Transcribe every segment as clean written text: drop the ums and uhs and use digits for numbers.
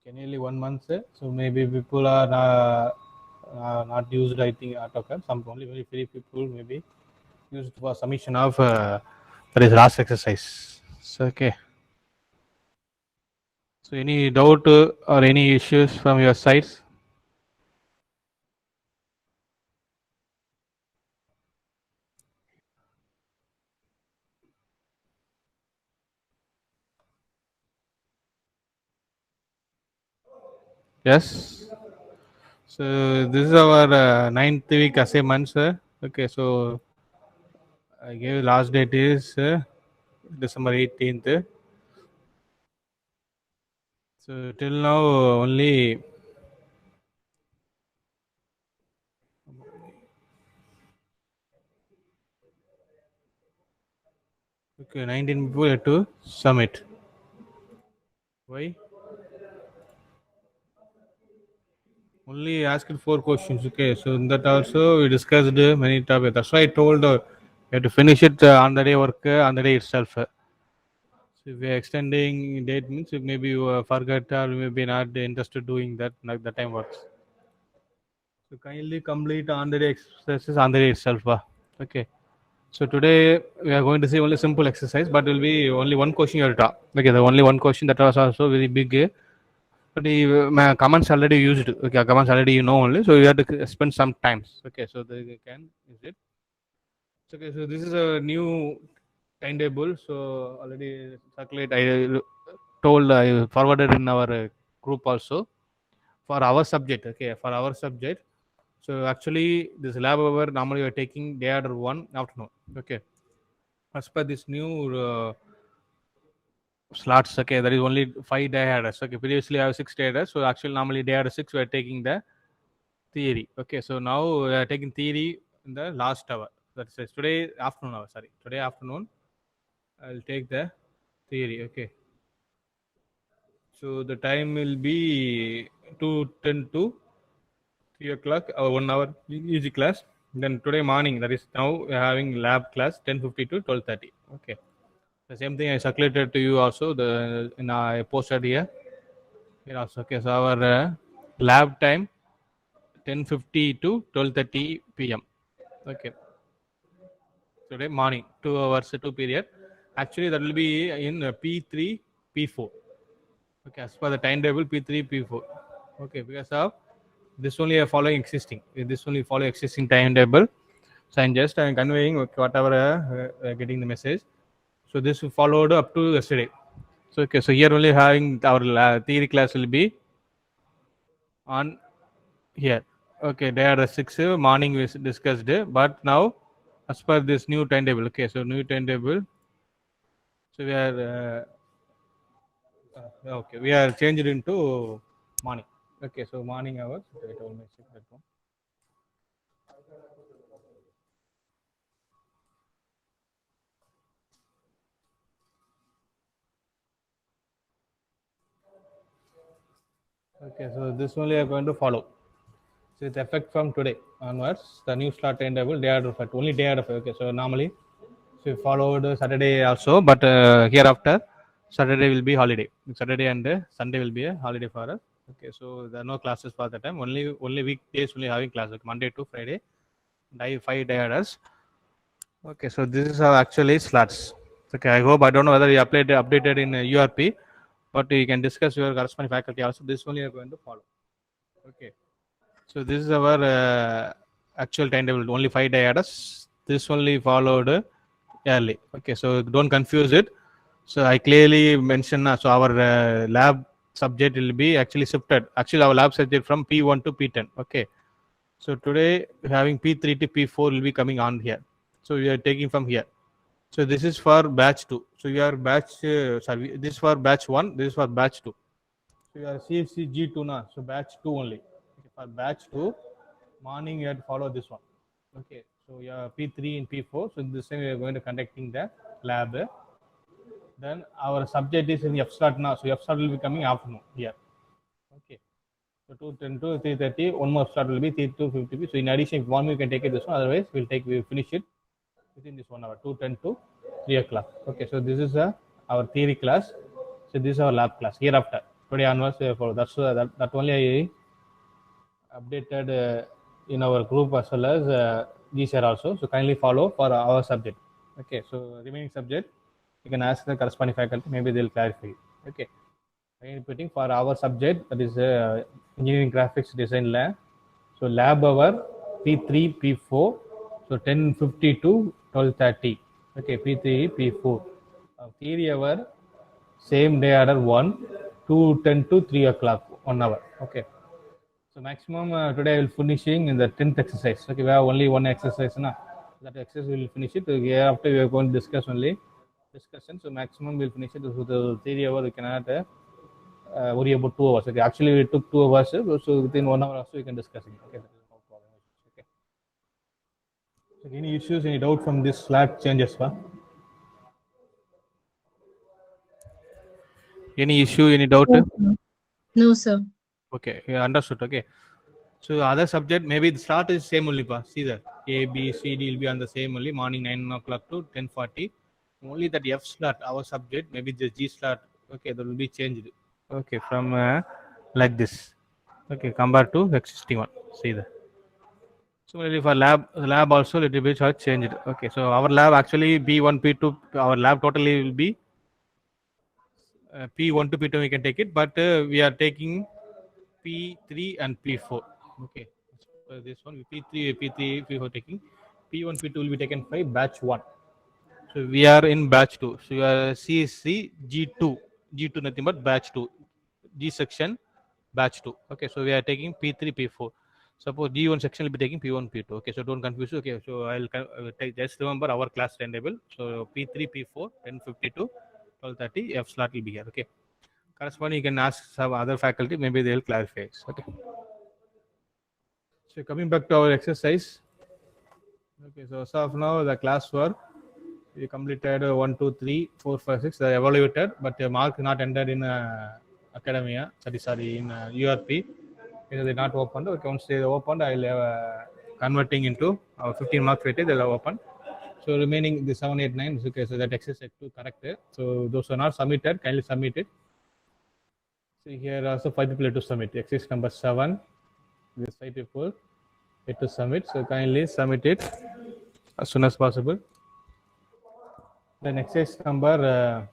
Okay, nearly 1 month. So maybe people are not used. I think AutoCAD. Some only very few people maybe used for submission of that is last exercise. So okay. So any doubt or any issues from your side? Yes. So this is our ninth week assignment, sir. Okay, so I gave last date is December 18th. So till now only okay 19 people had to submit. Why? Only asked 4 questions. Okay, so in that also we discussed many topics. That's why I told you have to finish it on the day work on the day itself. So if we are extending date means if maybe you forgot or maybe not interested doing that, like the time works. So kindly complete on the day exercises on the day itself. Okay. So today we are going to see only simple exercise, but will be only one question you have to talk. Okay, the only one question that was also very big. But the my comments already used. Okay, comments already you know only. So you have to spend some times. Okay, so they can use it. Okay, so this is a new timetable. So already circulate. I told I forwarded in our group also for our subject. Okay, for our subject. So actually, this lab hour normally we are taking day order 1 afternoon. Okay, as per this new slots. Okay, there is only 5 day adders. Okay, previously I have 6 day adders. So actually, normally day order 6 we are taking the theory. Okay, so now we are taking theory in the last hour. That's today afternoon hour. Sorry, today afternoon I'll take the theory. Okay, so the time will be 2:10 to 3 o'clock. Our 1 hour easy class. Then today morning, that is now we are having lab class 10:50 to 12:30. Okay, the same thing I circulated to you also. The in I posted here. Here also. Okay, so our lab time 10:50 to 12:30 p.m. Okay, today morning 2 hours 2 period. Actually, that will be in P3 P4. Okay, as per the timetable P3 P4. Okay, because of this only are following existing. This only follow existing timetable. So I'm conveying whatever getting the message. So this followed up to yesterday. So okay, so here only having our theory class will be on here. Okay, they are 6 morning we discussed, but now as per this new timetable. Okay, so new timetable. So we are okay. We are changed into morning. Okay, so morning hours. Wait, I will make it that one. Okay, so this only are going to follow. So it's effect from today onwards. The new start timetable day order effect only day order effect. Okay, so normally so we followed Saturday also, but hereafter Saturday will be holiday. Saturday and Sunday will be a holiday for us. Okay, so there are no classes for that time. Only weekdays only having classes. Like Monday to Friday, 5 day orders. Okay, so this is how actually slots. Okay, I hope I don't know whether you updated in URP, but you can discuss your corresponding faculty also. This only you are going to follow. Okay. So this is our actual timetable. Only 5 day address. This only followed early. Okay, so don't confuse it. So I clearly mentioned. So our lab subject will be actually shifted. Actually, our lab subject from P1 to P10. Okay. So today having P3 to P4 will be coming on here. So we are taking from here. So this is for batch 2. So you are batch. Sorry, this is for batch 1. This is for batch 2. So you are CFC G2 now. So batch 2 only. Okay, for batch 2, morning you have to follow this one. Okay, so you are P3 and P4. So this time we are going to conducting the lab. Then our subject is in F start now. So F start will be coming afternoon here. Okay. So 2:10 to 3:30. One more start will be 3 to 50. So in addition, if one you can take it this one. Otherwise, we'll finish it within this 1 hour. 2:10 to 3 o'clock. Okay. So this is our theory class. So this is our lab class hereafter. today onwards we follow. That only I updated in our group as well as GCR also. So kindly follow for our subject. Okay, so remaining subject you can ask the corresponding faculty. Maybe they'll clarify. Okay, again repeating for our subject, that is engineering graphics design lab. So lab hour P3 P4. So 10:50 to 12:30. Okay, P3 P4. Theory hour same day order 1 2:10 to 3 o'clock 1 hour. Okay, so maximum today I will finishing in the 10th exercise. Okay, we have only one exercise now. That exercise we will finish it. After we are going to discuss only discussion. So maximum we will finish it. So the 3 hour we cannot worry about 2 hours. Okay, actually we took 2 hours. So within 1 hour also we can discuss it. Okay, that is no problem. Okay. So any issues, any doubt from this Slack changes? Any issue, any doubt? No, sir. No, sir. Okay, yeah, understood. Okay. So other subject, maybe the start is same only. See that A, B, C, D will be on the same only, morning 9 o'clock to 10:40. Only that F slot, our subject, maybe the G slot, okay, that will be changed. Okay, from like this. Okay, compared to the existing one. See that. Similarly for lab also little bit has changed. Okay, so our lab actually B1, P2, our lab totally will be P1 to P2 we can take it, but we are taking P3 and P4. Okay, this one P3, P4 taking P1, P2 will be taken by batch 1. So we are in batch 2. So you are CSC G2. G2 nothing but batch 2. G section batch 2. Okay, so we are taking P3, P4. Suppose G1 section will be taking P1, P2. Okay, so don't confuse. Okay, so I'll take, just remember our class timetable. So P3, P4, 10:50 to 12:30. F slot will be here. Okay, corresponding you can ask some other faculty. Maybe they'll clarify. Okay. So coming back to our exercise. Okay, so as of now the class work we completed 1, 2, 3, 4, 5, 6. They evaluated, but the mark not entered in academia. Sorry, in URP. Because they not opened. Okay, once they opened, I'll converting into our 15 mark weightage. They'll open. So remaining the 7, 8, 9. Okay, so that exercise to correct it. So those who are not submitted, kindly submit it. See here also 5 people have to submit. Exercise number 7. This 5 people have to submit. So kindly submit it as soon as possible. Then exercise number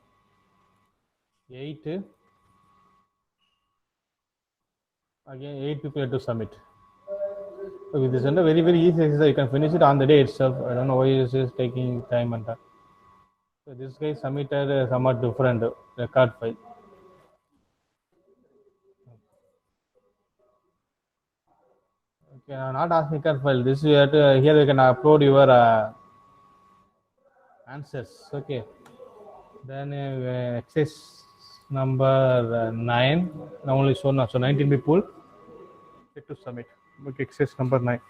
8. Again 8 people have to submit. Okay, this is a very easy exercise. You can finish it on the day itself. I don't know why this is taking time and that. So this guy submitted somewhat different record file. Okay, not asking record file. This you have to, here you can upload your answers. Okay. Then exercise number 9. Now only shown. So 19 people get to submit. Okay, exercise number 9.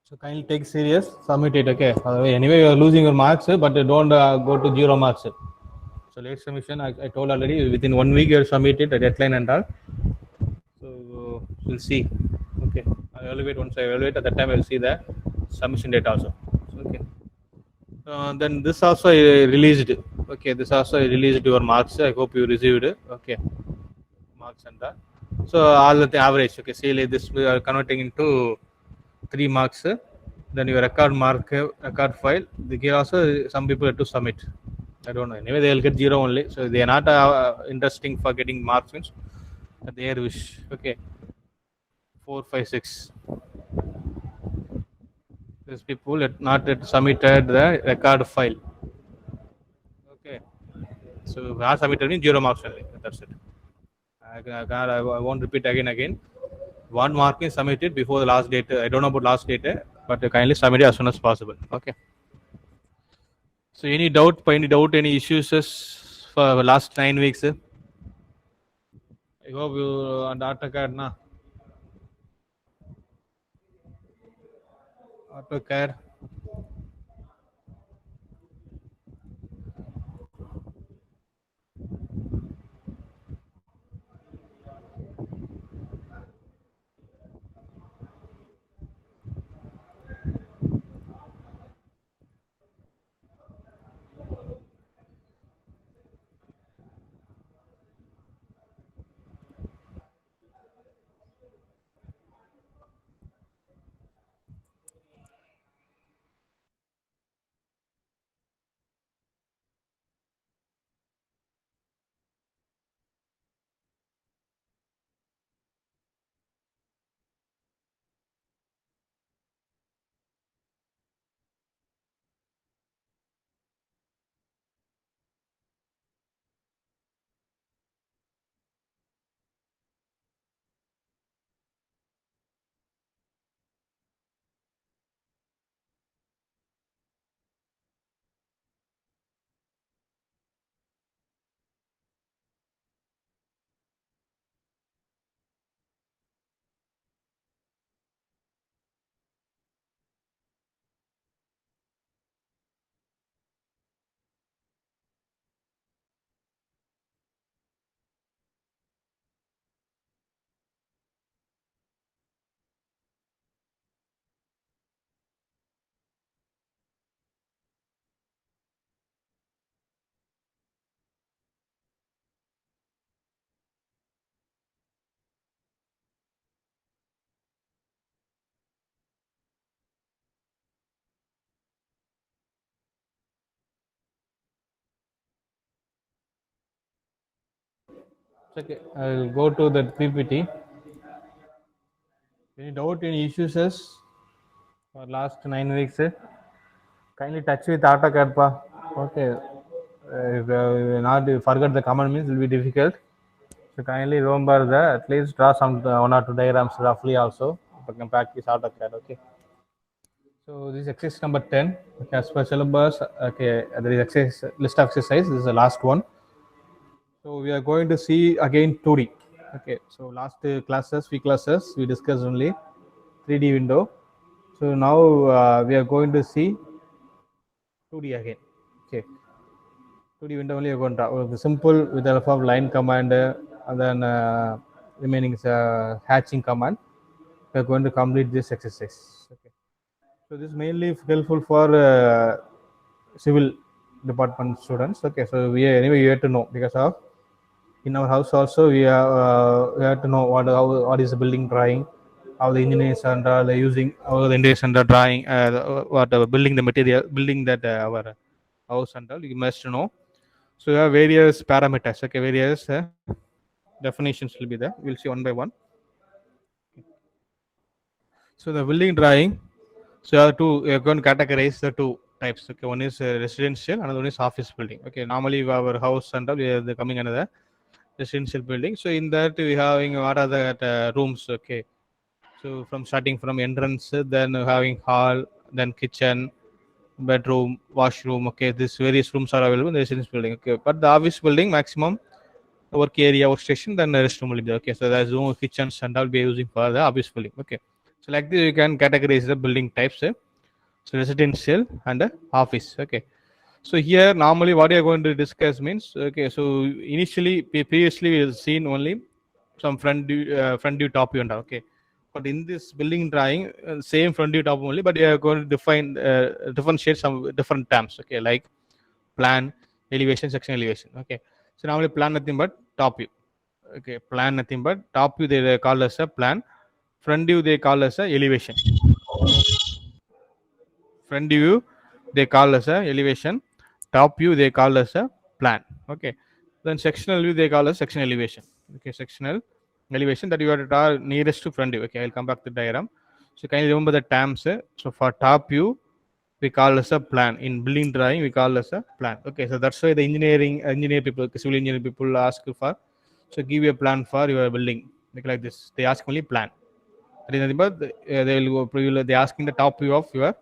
So kindly take serious, submit it. Okay. Anyway, you are losing your marks, but don't go to 0 marks. So late submission, I told already within 1 week you'll submit it, a deadline and all. So we'll see. Okay. I'll evaluate once I evaluate at that time I'll see the submission date also. Okay. Then this also I released. Okay, this also I released your marks. I hope you received it. Okay. Marks and that. So all the average. Okay, see like this we are converting into 3 marks. Then your record file. Here also some people have to submit. I don't know. Anyway, they'll get 0 only. So they are not interesting for getting marks means their wish. Okay. 4, 5, 6. These people had not yet submitted the record file. Okay. So I submitted in 0 marks only. That's it. I won't repeat again. 1 mark is submitted before the last date. I don't know about last date, but kindly submit it as soon as possible. Okay. So any doubt, any issues for the last 9 weeks? I hope you on AutoCAD na. AutoCAD. Okay, I'll go to the PPT. Any doubt, any issues for last 9 weeks? Kindly touch with AutoCAD, pa. Okay. If not forget the command means it will be difficult. So kindly remember that at least draw some one or two diagrams roughly also. But can practice AutoCAD. Okay. So this is exercise number 10. Okay, as per syllabus, okay, there is exercise list of exercise. This is the last one. So we are going to see again 2D. Okay, so last few classes, we discussed only 3D window. So now we are going to see 2D again. Okay, 2D window only we are going to the simple with the help of line command and then remaining is hatching command. We are going to complete this exercise. Okay, so this is mainly helpful for civil department students. Okay, so anyway you have to know because of in our house also we have to know what is the building drawing, how the engineers and using how the engineers and drawing what building the material building that our house and all you must know. So you have various parameters. Okay, various definitions will be there. We'll see one by one. So the building drawing. So you are going to categorize the two types. Okay, one is residential, another one is office building. Okay, normally our house and all we are coming another residential building. So in that we having what are the rooms? Okay, so from starting from entrance, then having hall, then kitchen, bedroom, washroom. Okay, these various rooms are available in the residence building. Okay, but the office building maximum work area, workstation, then the restroom will be there. Okay, so there's no kitchens and all be using for the office building. Okay, so like this you can categorize the building types. So residential and office. Okay, so here normally what you are going to discuss means okay. So initially previously we have seen only some front view top view and all, okay. But in this building drawing, same front view top only, but we are going to define differentiate some different terms. Okay, like plan, elevation, section elevation. Okay, so normally plan nothing but top view. Okay, plan nothing but top view they call as a plan, front view they call as a elevation. Front view they call as a elevation, top view they call as a plan. Okay, then sectional view they call as section elevation. Okay, sectional elevation that you are draw nearest to front view. Okay, I'll come back to the diagram. So can you remember the terms? So for top view we call as a plan, in building drawing we call as a plan. Okay, so that's why the engineer people, civil engineer people ask for, so give you a plan for your building like this, they ask only plan. That is nothing but they will go, they asking the top view of your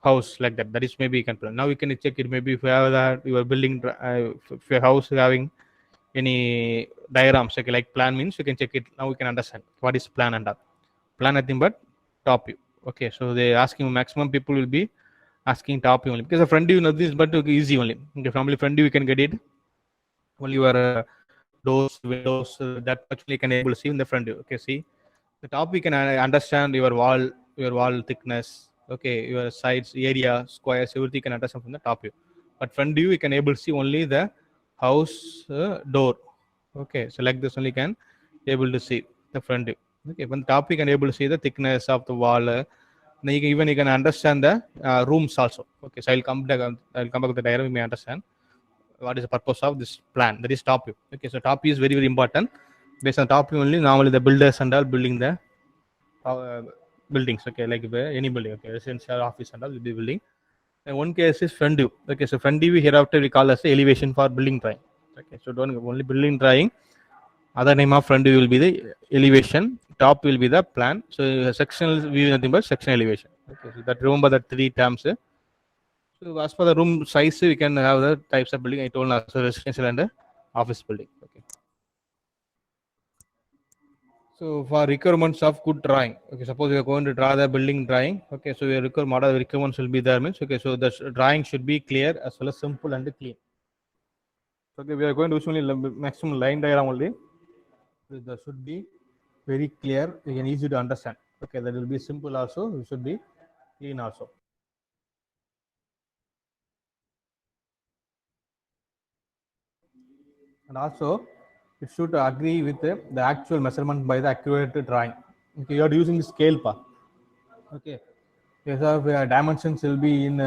house like that. That is maybe you can plan. Now you can check it. Maybe if you have that you are building, if your house is having any diagrams, okay, like plan means you can check it. Now we can understand what is plan and all. Plan nothing but top view. Okay, so they asking maximum people will be asking top view only because the front view nothing is but easy only. Okay, from the front view you can get it. Only your doors, windows, that much you can able to see in the front view. Okay, see the top we can understand your wall thickness. Okay, your sides, area, squares, everything you can understand from the top view. But front view you can able to see only the house door. Okay, so like this only can able to see the front view. Okay, from the top you can able to see the thickness of the wall. Then you can understand the rooms also. Okay, so I'll come back to the diagram. You may understand what is the purpose of this plan. That is top view. Okay, so top view is very very important. Based on top view only, normally the builders and all building the uh, buildings. Okay, like any building. Okay, residential, office and all will be building. And one case is front view. Okay, so front view hereafter we call as the elevation for building drawing. Okay, so don't only building drawing. Other name of front view will be the elevation. Top will be the plan. So sectional view nothing but section elevation. Okay, so that remember the three terms. So as for the room size, we can have the types of building I told also residential and office building. Okay. So for requirements of good drawing, okay, suppose we are going to draw the building drawing. Okay, so your model requirements will be there means okay, so the drawing should be clear as well as simple and clean. Okay, we are going to usually maximum line diagram only. So that should be very clear, you can easy to understand. Okay, that will be simple also, it should be clean also. And also it should agree with the actual measurement by the accurate drawing. Okay, you are using scale part. Okay, yes, dimensions will be in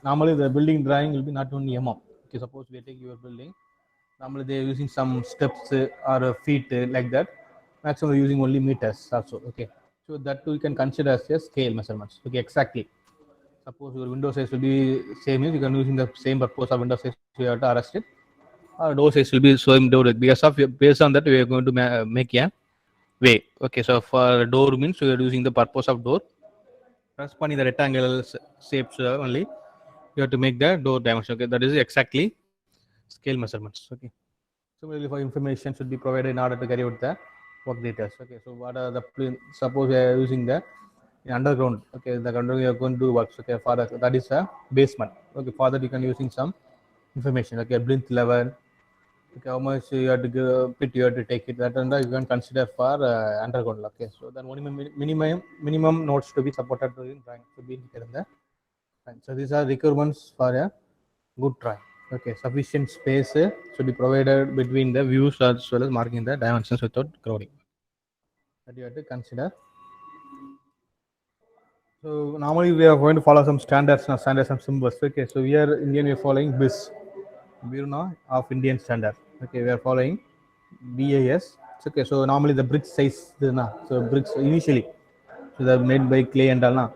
normally the building drawing will be not only mm. Okay, suppose we take your building, Normally they are using some steps or feet like that. Maximum using only meters also. Okay, so that too you can consider as a scale measurements. Okay, exactly. Suppose your window size will be same, you can using the same purpose of window size you have to arrest it. Door size will be same door because of based on that we are going to make a way. Okay, so for door means we are using the purpose of door. Corresponding the rectangle shapes only you have to make the door dimension. Okay, that is exactly scale measurements. Okay. Similarly, for information should be provided in order to carry out the work details. Okay, so what are the suppose we are using the underground. Okay, the underground we are going to do works. Okay, for that is a basement. Okay, for that you can using some information. Okay, plinth level. Okay, how much you have to give, pit you have to take it. That and you can consider for underground. Okay, so then minimum nodes to be supported in drawing to be indicated in the. So these are requirements for a good drawing. Okay, sufficient space should be provided between the views as well as marking the dimensions without crowding. That you have to consider. So normally we are going to follow some standards now, standards and symbols. Okay, so we are Indian, we are following BIS, Bureau of Indian Standard. Okay, we are following BAS. Okay, so normally the brick size, so bricks initially, so they're made by clay and all. Na.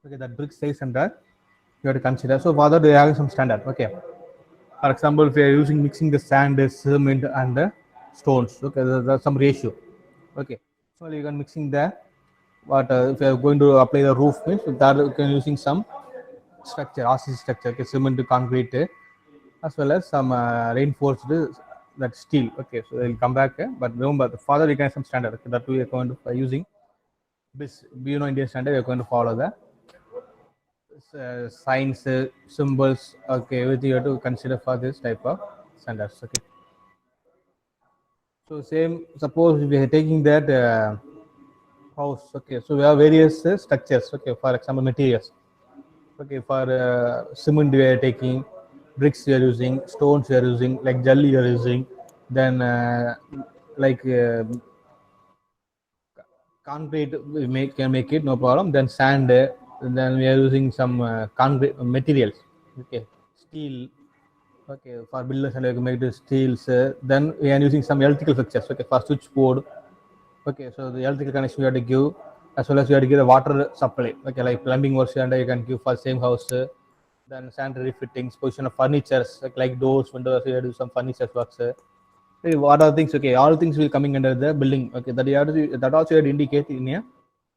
Okay, that brick size and that you have to consider. So for that they have some standard. Okay, for example, if we are using mixing the sand, cement, and the stones, okay, there's some ratio. Okay, so you can mixing the what if you are going to apply the roof means that you can using some structure, RCC structure, okay, cement to concrete, as well as some reinforced that steel. Okay, so they'll come back, but remember the further you can some standard. Okay, that we are going to using this Indian standard. We are going to follow the signs, symbols. Okay, everything you have to consider for this type of standards. Okay. So same. Suppose we are taking that house. Okay, so we have various structures. Okay, for example, materials. Okay, for cement we are taking, bricks we are using, stones we are using, like jelly we are using, then like concrete we can make it no problem. Then sand, then we are using some concrete materials. Okay, steel. Okay, for builders and we can make the steels. Then we are using some electrical fixtures. Okay, for switchboard. Okay, so the electrical connection you have to give, as well as you have to give the water supply. Okay, like plumbing works and you can give for same house. Then sanitary fittings, position of furnitures like doors, windows. You have to do some furniture works. What are things? Okay, all things will coming under the building. Okay, that you have to, that also you have to indicate in a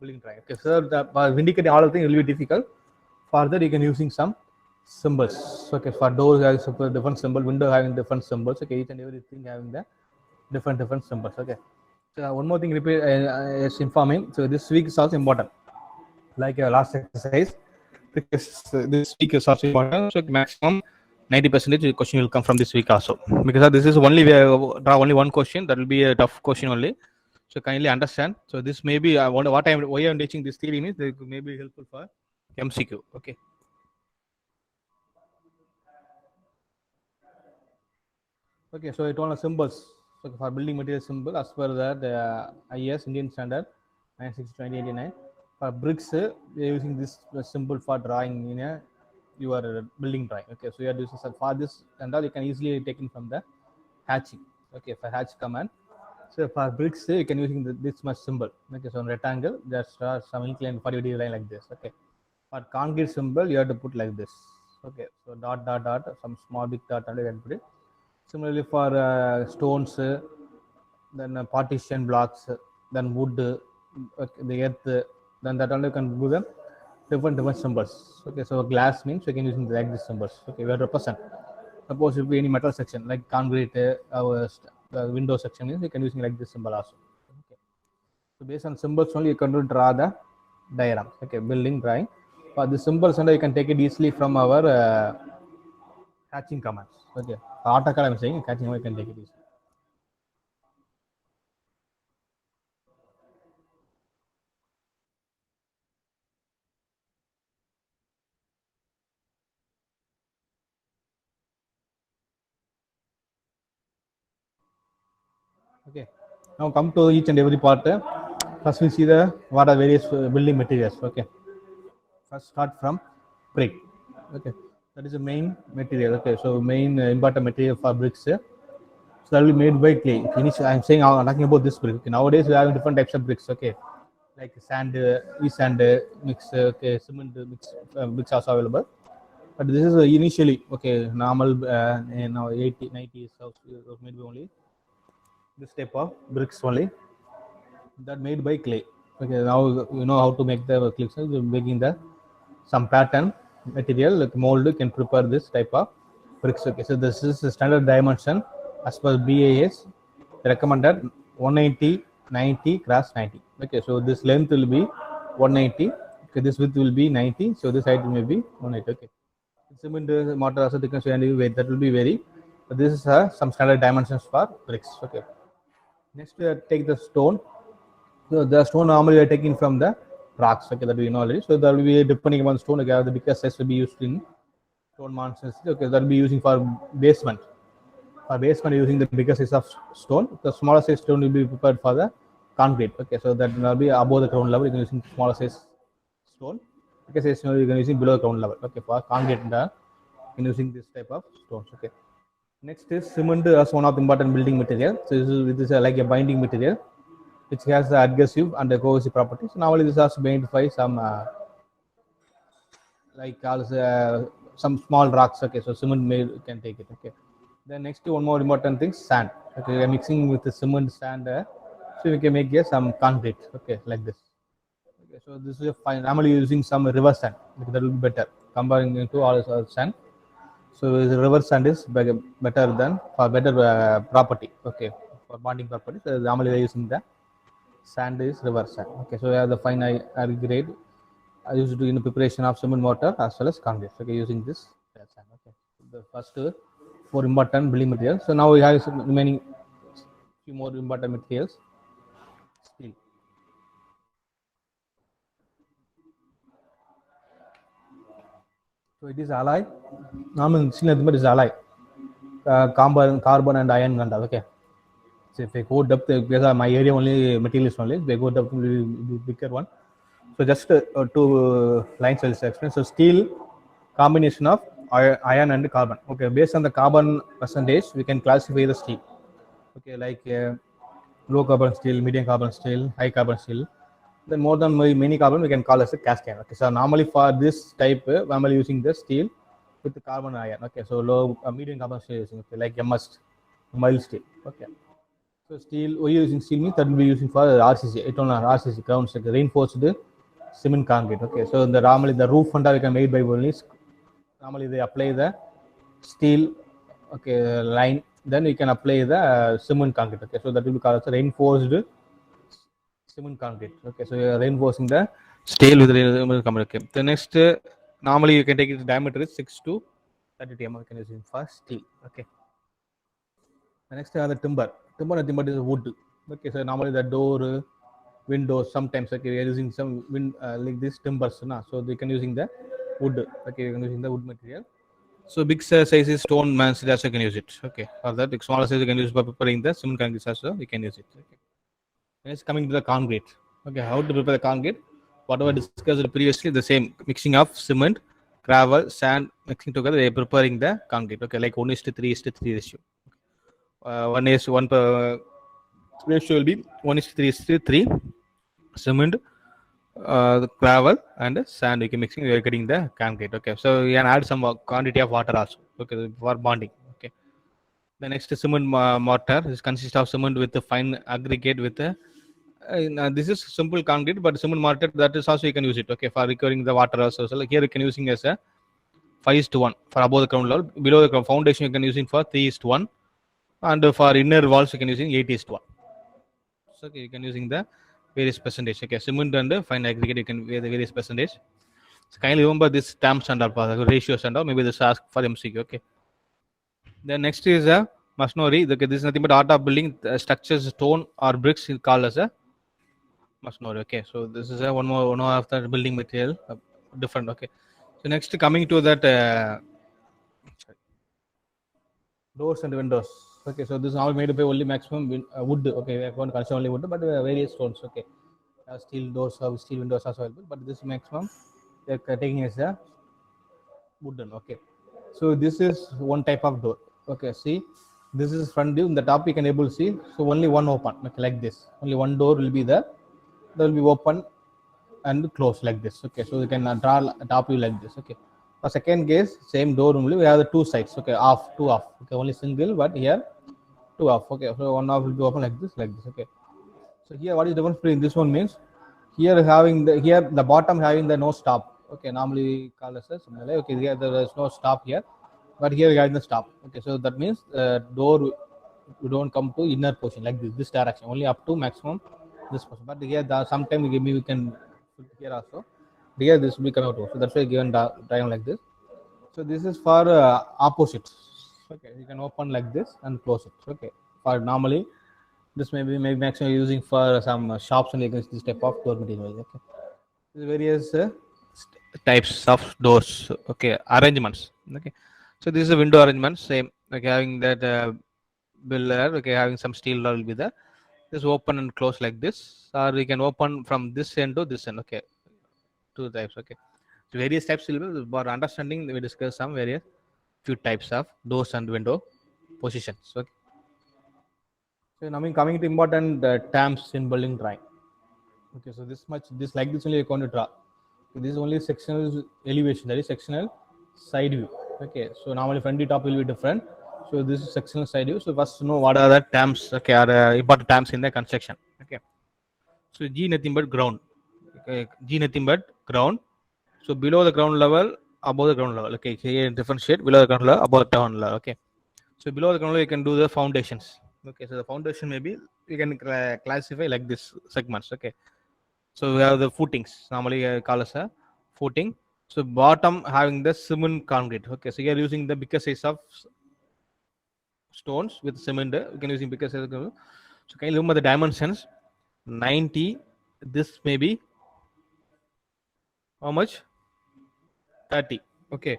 building drawing. Okay, so the indicating all of things will be difficult. Further, you can using some symbols. Okay, for doors having some different symbol, window having different symbols. Okay, each and everything having the different symbols. Okay. So one more thing repeat is informing. So this week is also important. Like last exercise, because this week is also important. So maximum 90% question will come from this week also. Because this is only we draw only one question. That will be a tough question only. So kindly understand. So this may be what I am why I am teaching this theory means it may be helpful for MCQ. Okay. Okay, so it all symbols. So for building material symbol as per that IS Indian Standard 962/2089. For bricks, we are using this symbol for drawing in a your building drawing. Okay, so you are using for this and all you can easily take in from the hatching. Okay, for hatch command. So for bricks, you can using this much symbol. Okay, so on rectangle, there's some inclined 40 line like this. Okay, for concrete symbol, you have to put like this. Okay, so dot dot dot, some small big dot, and you can put it. Similarly, for stones, then partition blocks, then wood, the earth, then that only can do them different symbols. Okay, so glass means we can use like these symbols. Okay, we have to represent. Suppose if be any metal section like concrete, our the window section means we can use like this symbol also. Okay, so based on symbols only you can draw the diagram. Okay, building drawing. For the symbols and you can take it easily from our hatching commands. Okay, AutoCAD I'm saying catching you can take it easily. Okay. Now come to each and every part. First we see the what are various building materials. Okay. First start from brick. Okay, that is the main material. Okay, so main important material for bricks. So that will be made by clay. Initially, I'm saying I'm talking about this brick. Okay, nowadays we have different types of bricks. Okay, like sand, sand mix, okay, cement mix, bricks also available. But this is initially okay normal now 80 90s was made by only this type of bricks only that made by clay. Okay, now you know how to make the clicks. Making the some pattern material like mold can prepare this type of bricks. Okay, so this is the standard dimension as per BAS recommended 190 90 cross 90. Okay, so this length will be 190. Okay, this width will be 90. So this height may be 180. Okay, cement mortar also thickness and weight that will be vary. But this is some standard dimensions for bricks. Okay, next take the stone. So the stone normally we are taking from the rocks. Okay, that we know already. So that will be depending upon stone. Okay, the biggest size will be used in stone monsters. Okay, that will be using for basement. For basement, using the bigger size of stone. The smaller size stone will be prepared for the concrete. Okay, so that will be above the ground level. You can using smaller size stone. Okay, size stone you can using below ground level. Okay, for concrete, you can using this type of stones. Okay. Next is cement as one of the important building material. So this is like a binding material which has the adhesive and the cohesive properties. Normally, this has made by some like also some small rocks. Okay, so cement made can take it. Okay, then next one more important thing, sand. Okay, we are mixing with the cement sand, so we can make some concrete. Okay, like this. Okay, so this is a fine. Normally using some river sand. Okay, that will be better comparing to all sand. So the river sand is better than for better property. Okay, for bonding property. So normally they are using the sand is river sand. Okay, so we have the fine grade used in the preparation of cement mortar as well as concrete. Okay, using this sand. Okay, the first four important building materials. So now we have some remaining few more important materials. Steel. So it is alloy. Normal steel is alloy. Carbon and iron content. Okay. So if I go depth, because my area only material is only, if I go depth, will be bigger one. So just two lines I'll explain. So steel combination of iron and carbon. Okay, based on the carbon percentage, we can classify the steel. Okay, like low carbon steel, medium carbon steel, high carbon steel. Then more than many carbon, we can call as a cascade. Okay, so normally for this type, normally using the steel with the carbon iron. Okay, so low, medium carbon steel using okay, like MS, mild steel. Okay. So steel, we using steel means that will be using for RCC, eternal RCC ground like reinforced cement concrete. Okay, so the normally the roof funda we can made by only normally they apply the steel okay line, then we can apply the cement concrete. Okay, so that will be called as reinforced cement concrete. Okay, so you are reinforcing the steel with the concrete. Okay, the next normally you can take its diameter is 6 to 30 mm. We can use it for steel. Okay. The next are the timber. Timber and timber is wood. Okay, so normally the door, windows, sometimes okay, we are using some wind like this timbers. So they can using the wood. Okay, you can using the wood material. So big size is stone man's also you can use it. Okay, or that smaller size you can use for preparing the cement concrete also you can use it. Okay. Next coming to the concrete. Okay, how to prepare the concrete? Whatever discussed previously, the same mixing of cement, gravel, sand mixing together. They are preparing the concrete. Okay, like 1:3:3 ratio. 1:1 per ratio will be 1:3:3 cement, gravel and sand. You can mixing. You are getting the concrete. Okay, so you can add some quantity of water also. Okay, for bonding. Okay. The next cement mortar is consists of cement with the fine aggregate with the this is simple concrete, but cement mortar that is also you can use it. Okay, for recovering the water also. So like here you can using as a 5:1 for above the ground level. Below the ground foundation you can using for 3:1, and for inner walls you can using 8:1. So okay, you can using the various percentage. Okay, cement and fine aggregate you can wear the various percentage. So kindly remember this terms and all ratios and all. Maybe this ask for MCQ. Okay. Then next is a masonry. Okay, this is nothing but art of building structures, stone or bricks is called as a masonry. Okay, so this is a one of the building material different. Okay, so next coming to that doors and windows. Okay, so this is all made by only maximum wood. Okay, we are going to consider only wood, but various stones. Okay, steel doors, steel windows are available, but this maximum taking as a wooden. Okay, so this is one type of door. Okay, see, this is front view. In the top you can able to see, so only one open, okay, like this. Only one door will be there. There will be open and close like this. Okay, so you can draw a top view like this. Okay, for second case, same door only, we have the two sides. Okay, off, two off. Okay, only single, but here two off. Okay, so one off will be open like this, like this. Okay, so here what is the difference between this one means, here having the, here the bottom having the no stop. Okay, normally we call this as something like, okay, here there is no stop here, but here we have the stop. Okay, so that means door we don't come to inner portion like this direction, only up to maximum this portion. But here sometimes maybe we can put here also. Here this will be coming out. So that's why given diagram like this. So this is for opposites. Okay, you can open like this and close it. Okay, for normally this maybe maximum using for some shops and against this type of door material. Okay, various types of doors. Okay, arrangements. Okay, so this is a window arrangement. Same, like having that pillar. Okay, having some steel door will be there. This open and close like this, or we can open from this end to this end. Okay, two types. Okay, so various types will be. For understanding, we discuss some various few types of doors and window positions. Okay. So now coming to important terms in building drawing. Okay, so this much, this like this only you're going to draw. This is only sectional elevation, that is sectional side view. Okay, so normally front view top will be different. So this is sectional side view. So first to know what are the terms, okay, are important terms in the construction. Okay, so G nothing but ground. Okay, G nothing but ground. So below the ground level, above the ground level. Okay, here in different shade, below the ground level, above the ground level. Okay, so below the ground level you can do the foundations. Okay, so the foundation maybe you can classify like this segments. Okay, so we have the footings, normally call as a footing. So bottom having the cement concrete. Okay, so you are using the bigger size of stones with cement. You can using bigger size. So can you remember the dimensions? 90. This may be how much? 30. Okay.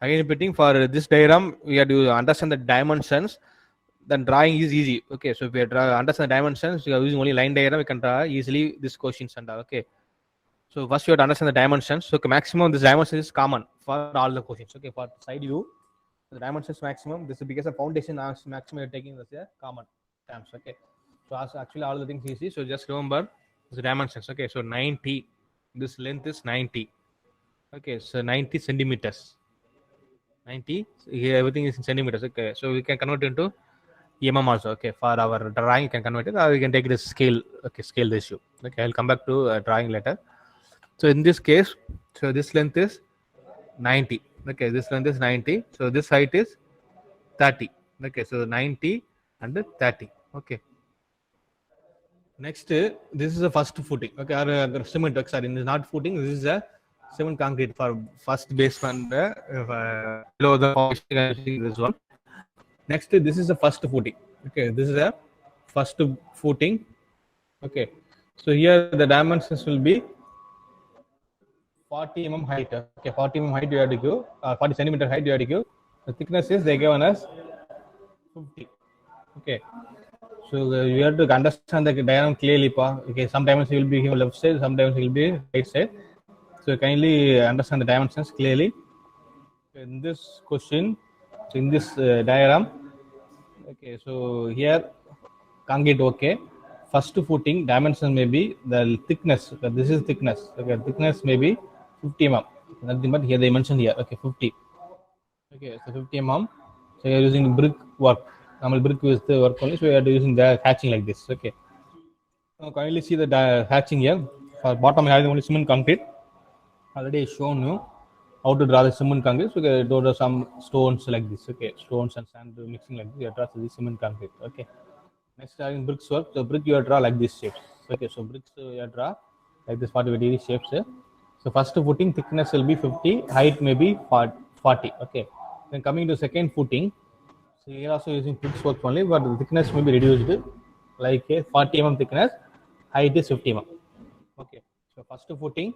Again repeating, for this diagram we have to understand the dimensions. Then drawing is easy. Okay, so if we understand the dimensions, we are using only line diagram, we can draw easily these questions and all. Okay, so first you have to understand the dimensions. So maximum this dimension is common for all the questions. Okay, for side view, the dimensions maximum. This is because the foundation maximum you're taking this common terms. Okay, so actually all the things easy. So just remember the dimensions. Okay, so 90. This length is 90. Okay, so 90 centimeters. 90. So here everything is in centimeters. Okay, so we can convert into also. Okay, for our drawing you can convert it, or we can take this scale. Okay, scale ratio. Okay, I'll come back to drawing later. So in this case, so this length is 90. Okay, this length is 90. So this height is 30. Okay, so 90 and 30. Okay, next this is the first footing. Okay, or cement. Sorry, this is not footing, this is a cement concrete for first basement below the foundation. This one. Next, this is the first footing. Okay, this is a first footing. Okay, so here the dimensions will be 40 mm height. Okay, 40 mm height you have to give, 40 centimeter height you have to give. The thickness is they given us 50. Okay, so you have to understand the diagram clearly. Okay, sometimes it will be here left side, sometimes it will be right side. So kindly understand the dimensions clearly. In this question, so in this diagram, okay, so here concrete. Okay, first footing dimension may be the thickness. Okay, this is thickness. Okay, thickness may be 50 mm. Nothing but here they mentioned here. Okay, 50. Okay, so 50 mm. So you are using brick work. Normal brick is the work only. So you are using the hatching like this. Okay. Now kindly see the hatching here. For bottom, I have only cement concrete. Already shown you how to draw the cement concrete. So you draw some stones like this. Okay, stones and sand mixing like this. You draw the cement concrete. Okay. Next, having bricks work. So brick you draw like this shapes. Okay, so bricks you draw like this 45 degree shapes. So first footing thickness will be 50, height may be 40. Okay. Then coming to second footing, so here also using bricks work only, but the thickness may be reduced like a 40 mm thickness, height is 50 mm. Okay. So first footing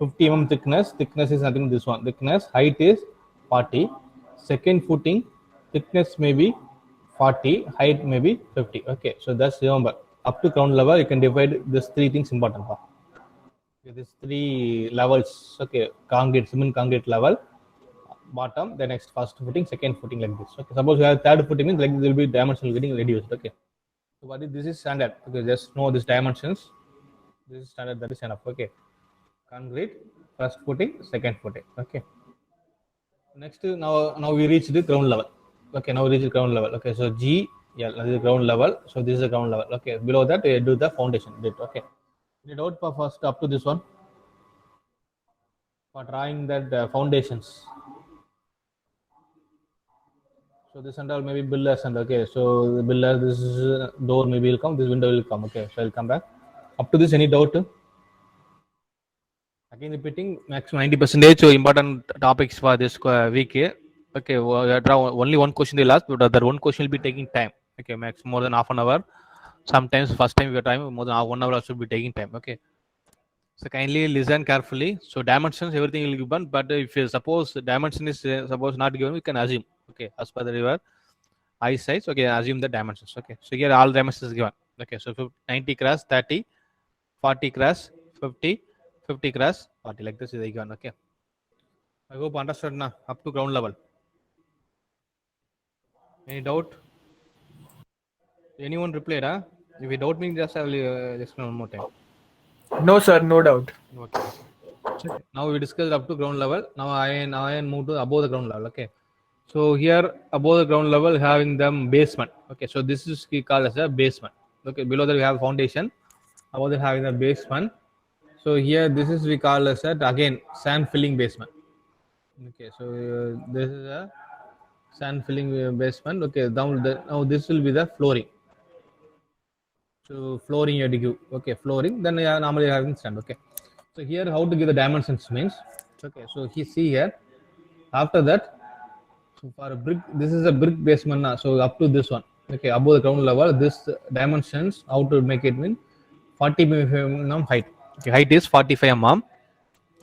50 mm thickness is nothing this one. Thickness, height is 40. Second footing thickness may be 40, height may be 50. Okay, so that's remember up to ground level you can divide these three things important for. Okay, these three levels. Okay, concrete, cement concrete level, bottom, the next first footing, second footing, like this. Okay, suppose you have third footing, means like there will be dimensional getting reduced. Okay, so what is this is standard. Okay, just know these dimensions. This is standard. That is enough. Okay, concrete, first footing, second footing. Okay, next now we reach the ground level. Okay, now we reach the ground level. Okay, so G, yeah, this is ground level. So this is the ground level. Okay, below that we do the foundation bit. Okay, any doubt for first up to this one for drawing that foundations? So this and all maybe builders and okay. So the builder, this is door maybe will come. This window will come. Okay, so I'll come back. Up to this, any doubt? Again repeating, maximum 90%. So important topics for this week. Okay, only one question they last, but that one question will be taking time. Okay, max more than half an hour. Sometimes first time your time more than 1 hour also be taking time. Okay, so kindly listen carefully. So dimensions everything will be given, but if you suppose dimension is suppose not given, we can assume. Okay, as per the river eye size. Okay, assume the dimensions. Okay, so here all dimensions given. Okay, so 90 cross 30, 40 cross 50, 50 cross 40, like this is given. Okay, I hope understood now up to ground level. Any doubt? Anyone replied? If you doubt me, just I will explain one more time. No, sir, no doubt. Okay. So now we discussed up to ground level. Now I move to above the ground level. Okay. So here above the ground level having them basement. Okay. So this is we call as a basement. Okay. Below that we have foundation. Above that having the basement. So here this is we call as that again sand filling basement. Okay. So this is a sand filling basement. Okay. Now this will be the flooring. So flooring you have to give. Okay. Flooring. Then normally having sand. Okay. So here how to give the dimensions means. Okay. So he see here. After that. So for a brick, this is a brick basement now. So up to this one. Okay. Above the ground level, this dimensions how to make it mean 40 mm height. Okay. Height is 45 mm.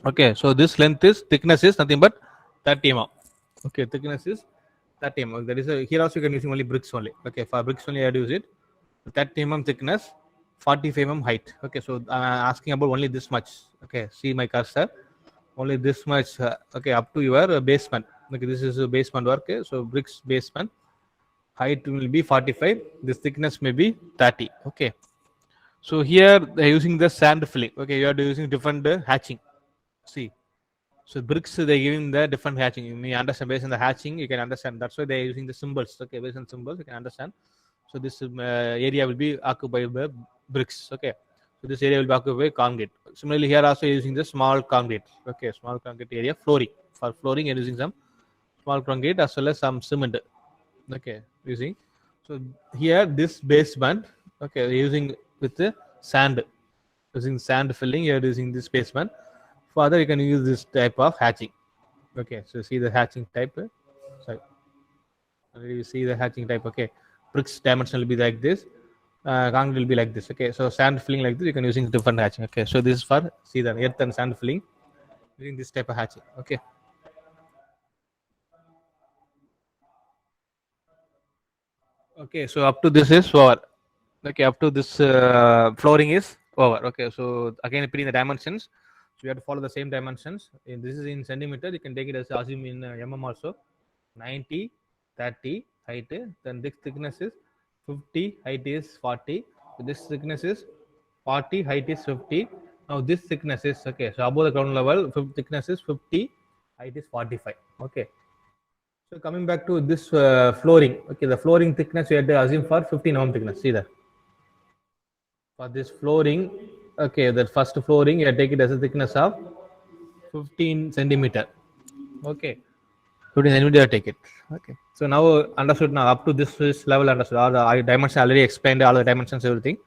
Okay. So this length is thickness is nothing but 30 mm. Okay. Thickness is 30 mm. That is here also you can using only bricks only. Okay. For bricks only I had to use it. 30 mm thickness, 45 mm height. Okay, so I'm asking about only this much. Okay, see my cursor, only this much. Okay, up to your basement. Okay, this is a basement work. Okay, so bricks basement height will be 45. This thickness may be 30. Okay, so here they're using the sand filling. Okay, you are using different hatching. See, so bricks they're giving the different hatching. You may understand based on the hatching, you can understand. That's why they're using the symbols. Okay, based on symbols, you can understand. So this area will be occupied by bricks. Okay, so this area will be occupied by concrete. Similarly, here also using the small concrete. Okay, small concrete area flooring. For flooring, you're using some small concrete as well as some cement. Okay, using. So here this basement. Okay, using with the sand, using sand filling. You're using this basement. Further, you can use this type of hatching. Okay, so see the hatching type. Sorry, you see the hatching type. Okay, bricks dimension will be like this. Concrete will be like this. Okay, so sand filling like this. You can using different hatching. Okay, so this is for see the earth and sand filling using this type of hatching. Okay. Okay, so up to this is over. Okay, up to this flooring is over. Okay, so again repeating the dimensions. So you have to follow the same dimensions. This is in centimeter. You can take it as assume in mm also. 90, 30 height. Then this thickness is 50. Height is 40. So this thickness is 40. Height is 50. Now this thickness is okay. So above the ground level, thickness is 50. Height is 45. Okay. So coming back to this flooring. Okay, the flooring thickness we had to assume for 15 mm thickness. See that. For this flooring, okay, that first flooring you take it as a thickness of 15 centimeter. Okay, 15 centimeter take it. Okay, so now understood. Now up to this level understood. All the dimensions already explained, all the dimensions, everything.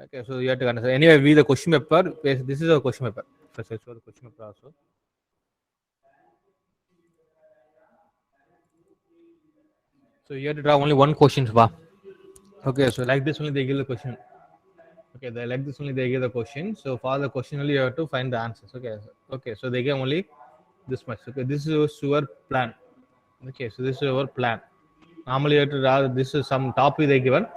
Okay, so you have to understand. Anyway, we the question paper. This is a question paper. So show the question paper also. So you have to draw only one question. Okay, so like this only they give the question. Okay, they like this only they give the question. So for the question only you have to find the answers. Okay, so they give only this much. Okay, this is your plan. Okay, so this is your plan. Normally you have to draw, this is some topic they given.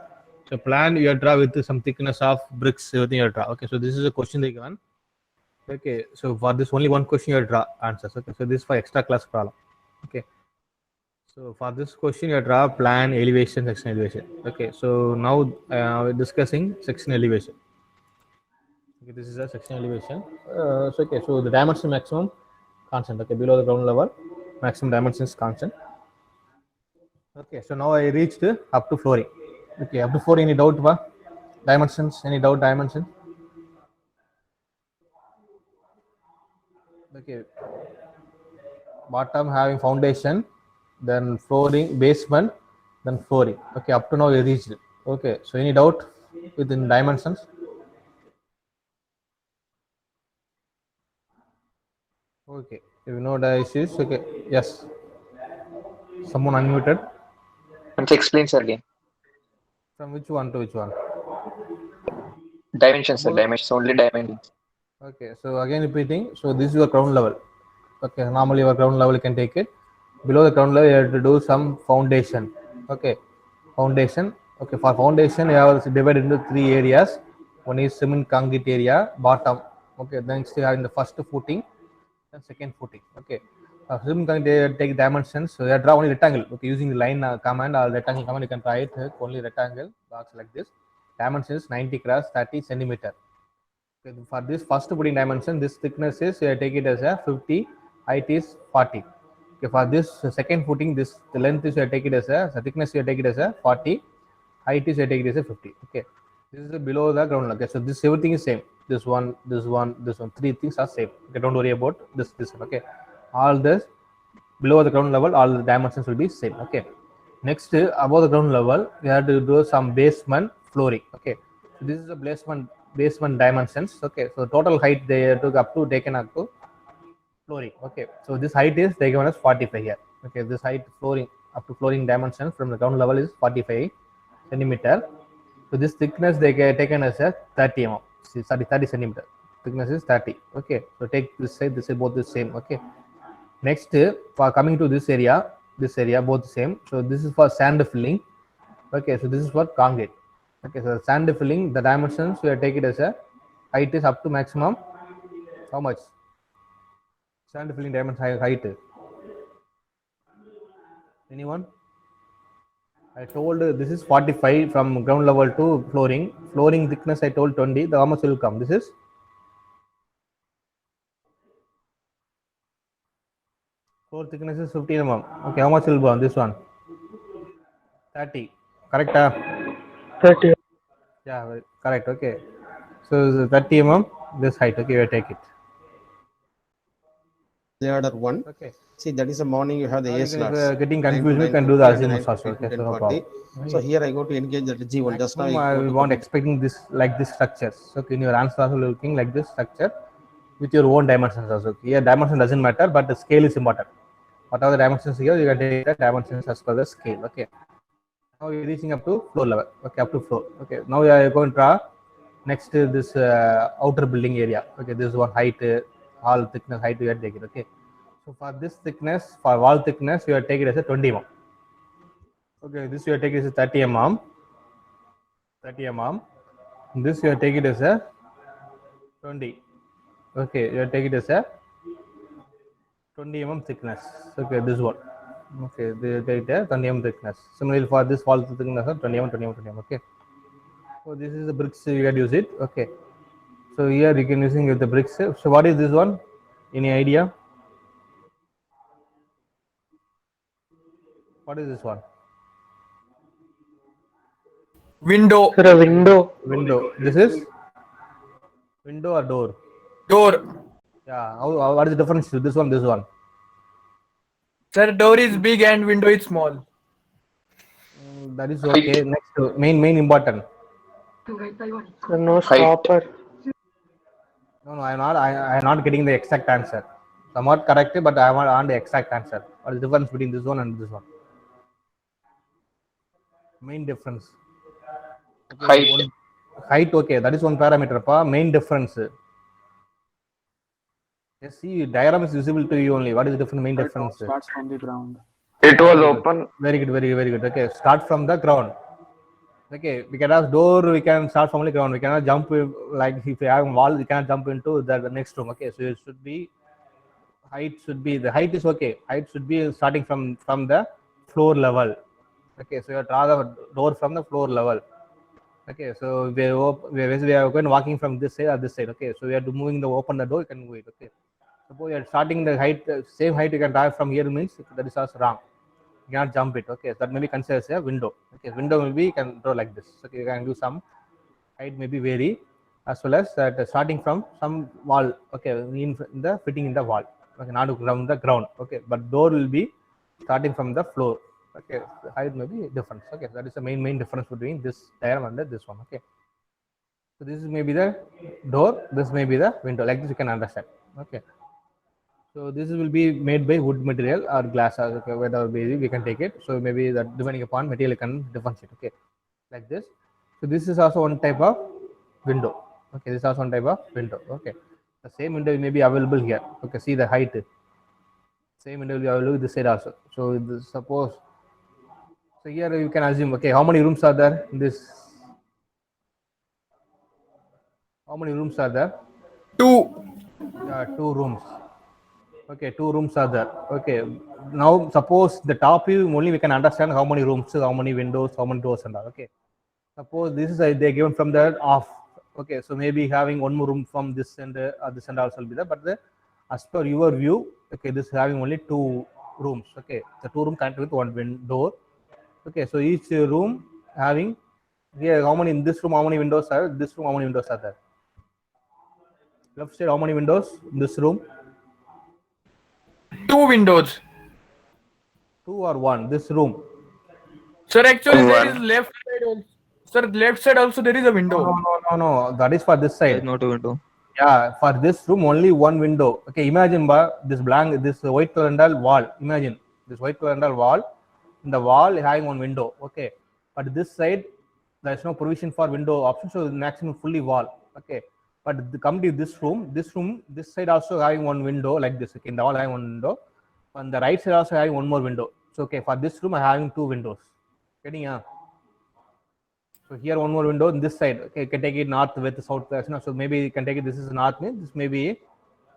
So plan you have to draw with some thickness of bricks, everything you have to draw. Okay, so this is a question they given. Okay, so for this only one question you have to draw answers. Okay, so this is for extra class problem. Okay, so for this question you have to draw plan, elevation, section elevation. Okay, so now we're discussing section elevation. Okay, this is a section elevation. So the dimension maximum constant. Okay, below the ground level, maximum dimension is constant. Okay, so now I reached up to flooring. Okay, up to flooring. Any doubt? Va? Dimensions? Any doubt? Dimension? Okay, bottom having foundation, then flooring, basement, then flooring. Okay, up to now we reached it. Okay, so any doubt within dimensions? Okay, if you know the issues, okay, yes. Someone unmuted. Once explain, sir, again. From which one to which one? Dimensions, sir. Dimensions, only dimensions. Okay, so again repeating. So this is your ground level. Okay, normally your ground level you can take it. Below the ground level you have to do some foundation. Okay, foundation. Okay, for foundation you have divided into three areas. One is cement concrete area, bottom. Okay, then next you have in the first footing, then second footing. Okay, cement concrete area take dimensions. So you have draw only rectangle. Okay, using the line command or rectangle command you can try it. Only rectangle box like this. Dimensions 90 cross 30 centimeter. Okay, for this first footing dimension, this thickness is take it as a 50, height is 40. Okay, for this second footing, this the length is take it as a thickness you take it as a 40, height is take it as a 50. Okay, this is below the ground level. Okay, so this everything is same. This one, this one, this one, three things are same. Okay, don't worry about this one. Okay, all this below the ground level, all the dimensions will be same. Okay, next above the ground level, we have to do some basement flooring. Okay, so this is the basement dimensions. Okay, so total height they took up to taken up to flooring. Okay, so this height is they given as 45 here. Okay, this height flooring up to flooring dimension from the ground level is 45 centimeter. So this thickness they get taken as a 30 mm. Sorry, 30 centimeter. Thickness is 30. Okay, so take this side, this is both the same. Okay, next for coming to this area both same. So this is for sand filling. Okay, so this is for concrete. Okay, so sand filling the dimensions we are take it as a height is up to maximum how much? Sand filling dimension height. Anyone? I told this is 45 from ground level to flooring. Flooring thickness I told 20. The how much will come? This is floor thickness is 15 mm. Okay, how much will go on this one? 30. Correct? 30. Yeah, correct. Okay. So 30 mm this height. Okay, we take it. The order one. Okay. See, that is the morning you have the A slots. Getting confused, you can do the azimuth also. Okay, so no problem. So here I go to engage the G1. Just now I want expecting this like this structures. So in your answer also looking like this structure with your own dimensions also. Here dimension doesn't matter, but the scale is important. Whatever the dimensions here, you can take the dimensions as per the scale. Okay. Now we are reaching up to floor level. Okay, up to floor. Okay. Now we are going to draw next this outer building area. Okay, this is one height, all thickness height we are taking. Okay. So for this thickness, for wall thickness, you are taking it as a 20 mm. Okay, this you are taking as a 30 mm. 30 mm. This you are taking it as a 20. Okay, you are taking it as a 20 mm thickness. Okay, this one. Okay, they take it 20 mm thickness. Similarly, for this wall thickness, 20 mm, 20 mm, 20 mm. Okay. So this is the bricks you can use it. Okay. So here you can using with the bricks. So what is this one? Any idea? What is this one? Window. Sir, a window. Window. This is window or door? Door. Yeah. What is the difference to this one? This one. Sir, door is big and window is small. That is okay. Next, main important. Sir, no stopper. No, I am not getting the exact answer. Somewhat correct, but I want the exact answer. What is the difference between this one and this one? Main difference. Okay, Height. height. Okay, that is one parameter. Pa. Main difference. Yes, see, diagram is visible to you only. What is the different main difference? Starts from the ground. It was open. Very good, very good, very good. Okay, start from the ground. Okay, we can have door, we can start from the ground. We cannot jump like if we have a wall, we cannot jump into the next room. Okay, so it should be height should be the height is okay. Height should be starting from the floor level. Okay, so you draw the door from the floor level. Okay, so we are going walking from this side or this side. Okay, so we are moving the open the door, you can move it. Okay, suppose you are starting the height, same height you can drive from here means that is also wrong. You cannot jump it. Okay, so that may be considered as a window. Okay, window will be you can draw like this. Okay, you can do some height may be vary as well as that starting from some wall. Okay, in the fitting in the wall. Okay, not from the ground. Okay, but door will be starting from the floor. Okay, the height may be different. Okay, that is the main difference between this diagram and this one. Okay, so this is maybe the door, this may be the window. Like this you can understand. Okay, so this will be made by wood material or glass, or okay, whatever we can take it. So maybe that depending upon material you can differentiate. Okay, like this. So this is also one type of window. Okay, this is also one type of window. Okay, the same window may be available here. Okay, see the height. Same window will be available this side also. So this, suppose. So here you can assume. Okay, how many rooms are there in this? How many rooms are there? 2. 2 rooms. Okay, 2 rooms are there. Okay, now suppose the top view only we can understand how many rooms, how many windows, how many doors and all. Okay, suppose this is they given from the off. Okay, so maybe having one more room from this end also will be there. But as per your view, okay, this having only 2 rooms. Okay, the 2 room connected with one door. Okay, so each room having here how many in this room, how many windows are this room, how many windows are there? Left side, how many windows in this room? 2 windows. 2 or 1? This room. Sir, actually there is left side also. Sir, left side also there is a window. No. That is for this There is side. not a window. Yeah, for this room only 1 window. Okay, imagine this white color wall. Imagine this white color wall. In the wall having 1 window. Okay, but this side there is no provision for window option, so maximum fully wall. Okay, but come to this this side also having 1 window like this. Okay, in the wall having 1 window. On the right side also having 1 more window. So okay, for this room I having 2 windows. Getting So here 1 more window in this side. Okay, you can take it north, with south. So maybe you can take it. This is north. This may be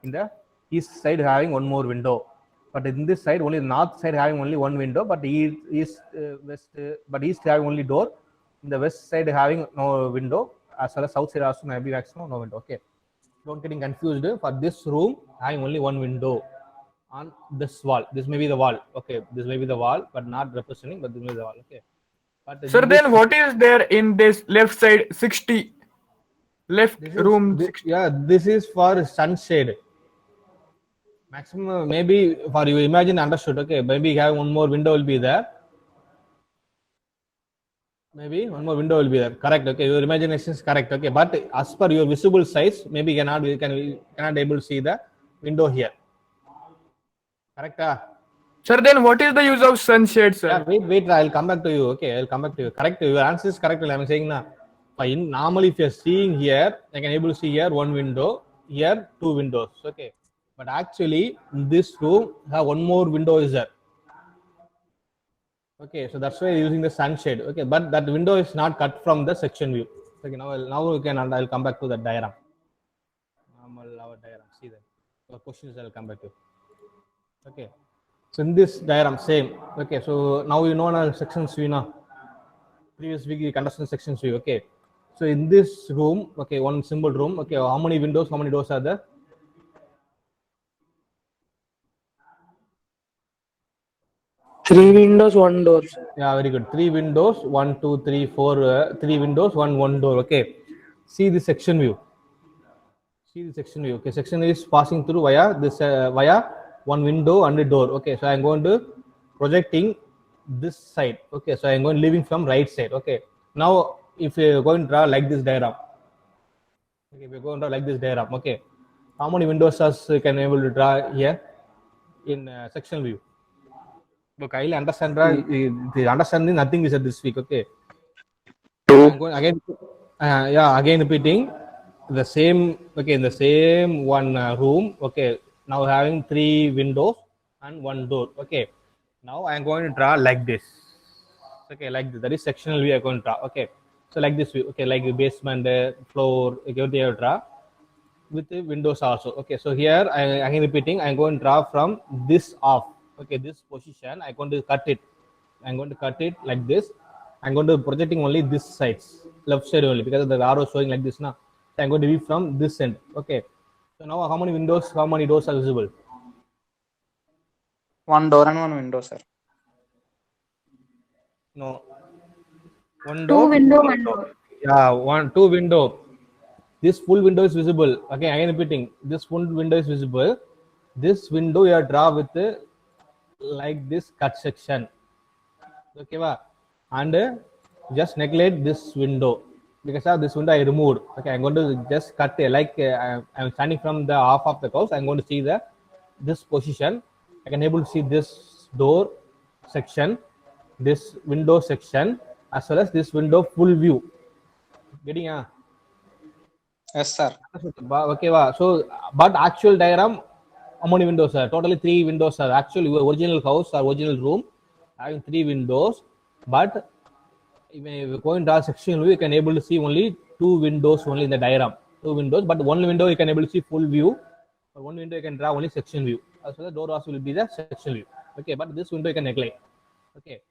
in the east side having 1 more window. But in this side, only the north side having only 1 window. But east, west, but east having only door. In the west side having no window. As well as south side also maybe maximum no window. Okay, don't getting confused. For this room having only 1 window on this wall. This may be the wall. Okay, this may be the wall, but not representing. But this may be the wall. Okay. But Sir, then what is there in this left side 60? Left room 60. Yeah, this is for sunshade. Maximum maybe for you imagine understood. Okay, maybe have 1 more window will be there. Maybe 1 more window will be there. Correct. Okay, your imagination is correct. Okay, but as per your visible size, maybe you cannot able to see the window here. Correct. Sir, then what is the use of sunshade, sir? Yeah, wait. I'll come back to you. Okay, I'll come back to you. Correct. Your answer is correct. I'm saying now. Normally, if you're seeing here, I can able to see here 1 window, here 2 windows. Okay, but actually in this room have 1 more window is there. Okay, so that's why using the sunshade. Okay, but that window is not cut from the section view. Okay, now we can, and I'll come back to the diagram. Normal our diagram. See that. For questions I'll come back to. Okay. So in this diagram, same. Okay, so now you know our sections view now. Previous week you understand sections view. Okay, so in this room, okay, 1 simple room. Okay, how many windows, how many doors are there? 3 windows, 1 door. Yeah, very good. 3 windows, 1, 2, 3, 4. 3 windows, one door. Okay, see the section view. See the section view. Okay, section is passing through via this via 1 window and a door. Okay, so I'm going to projecting this side. Okay, so I'm going leaving from right side. Okay, now if you're going to draw like this diagram, okay, we're going to draw like this diagram. Okay, how many windows you can able to draw here in section view? Look, I'll understand. The understanding nothing we said this week. Okay, I'm going again. Again repeating the same. Okay, in the same 1 room. Okay, now having 3 windows and 1 door. Okay, now I am going to draw like this. Okay, like this. That is sectional view. I'm going to draw. Okay, So like this view, okay, like the basement, floor, okay, they have draw with the windows also. Okay, so here I again repeating, I'm going to draw from this off. Okay, this position I'm going to cut it. I'm going to cut it like this. I'm going to projecting only this sides, left side only, because the arrow showing like this now. So I'm going to be from this end. Okay. So now how many windows, how many doors are visible? One door and one window, sir. No. One Two door. window, one door. Yeah, two window. This full window is visible. Okay, again repeating. This full window is visible. This window you draw with like this cut section. Okay, and just neglect this window because of this window I removed. Okay, I'm going to just cut it like I'm standing from the half of the house. I'm going to see this position. I can able to see this door section, this window section, as well as this window full view. Getting Yes, sir. Okay, so but actual diagram, how many windows are? Totally 3 windows are. Actually, your original house or original room having 3 windows, but if you go into our section view, you can able to see only 2 windows only in the diagram. 2 windows, but one window you can able to see full view. But one window you can draw only section view. So the door also will be the section view. Okay, but this window you can neglect. Okay,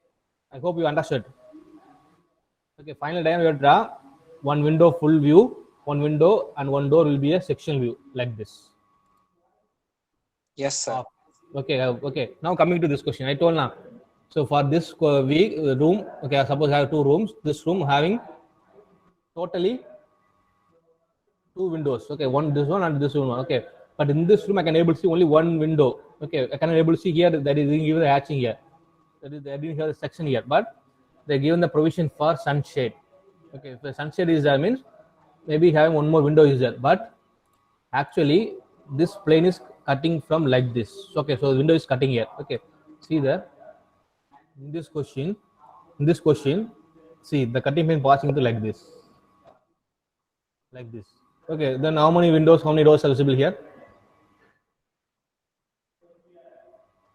I hope you understood. Okay, final diagram you draw one window full view, one window and one door will be a section view like this. Yes, sir. Okay, okay. Now coming to this question, I told now. So for this room, okay, suppose I have 2 rooms. This room having totally 2 windows. Okay, this one and this one. Okay, but in this room I can able to see only one window. Okay, I can able to see here that is given the hatching here. That is they didn't have the section here, but they given the provision for sunshade. Okay, if the sunshade is there means maybe having one more window is there, but actually this plane is cutting from like this. Okay, so the window is cutting here. Okay, see there in this question, see the cutting plane passing into like this. Okay, then how many windows, how many doors are visible here?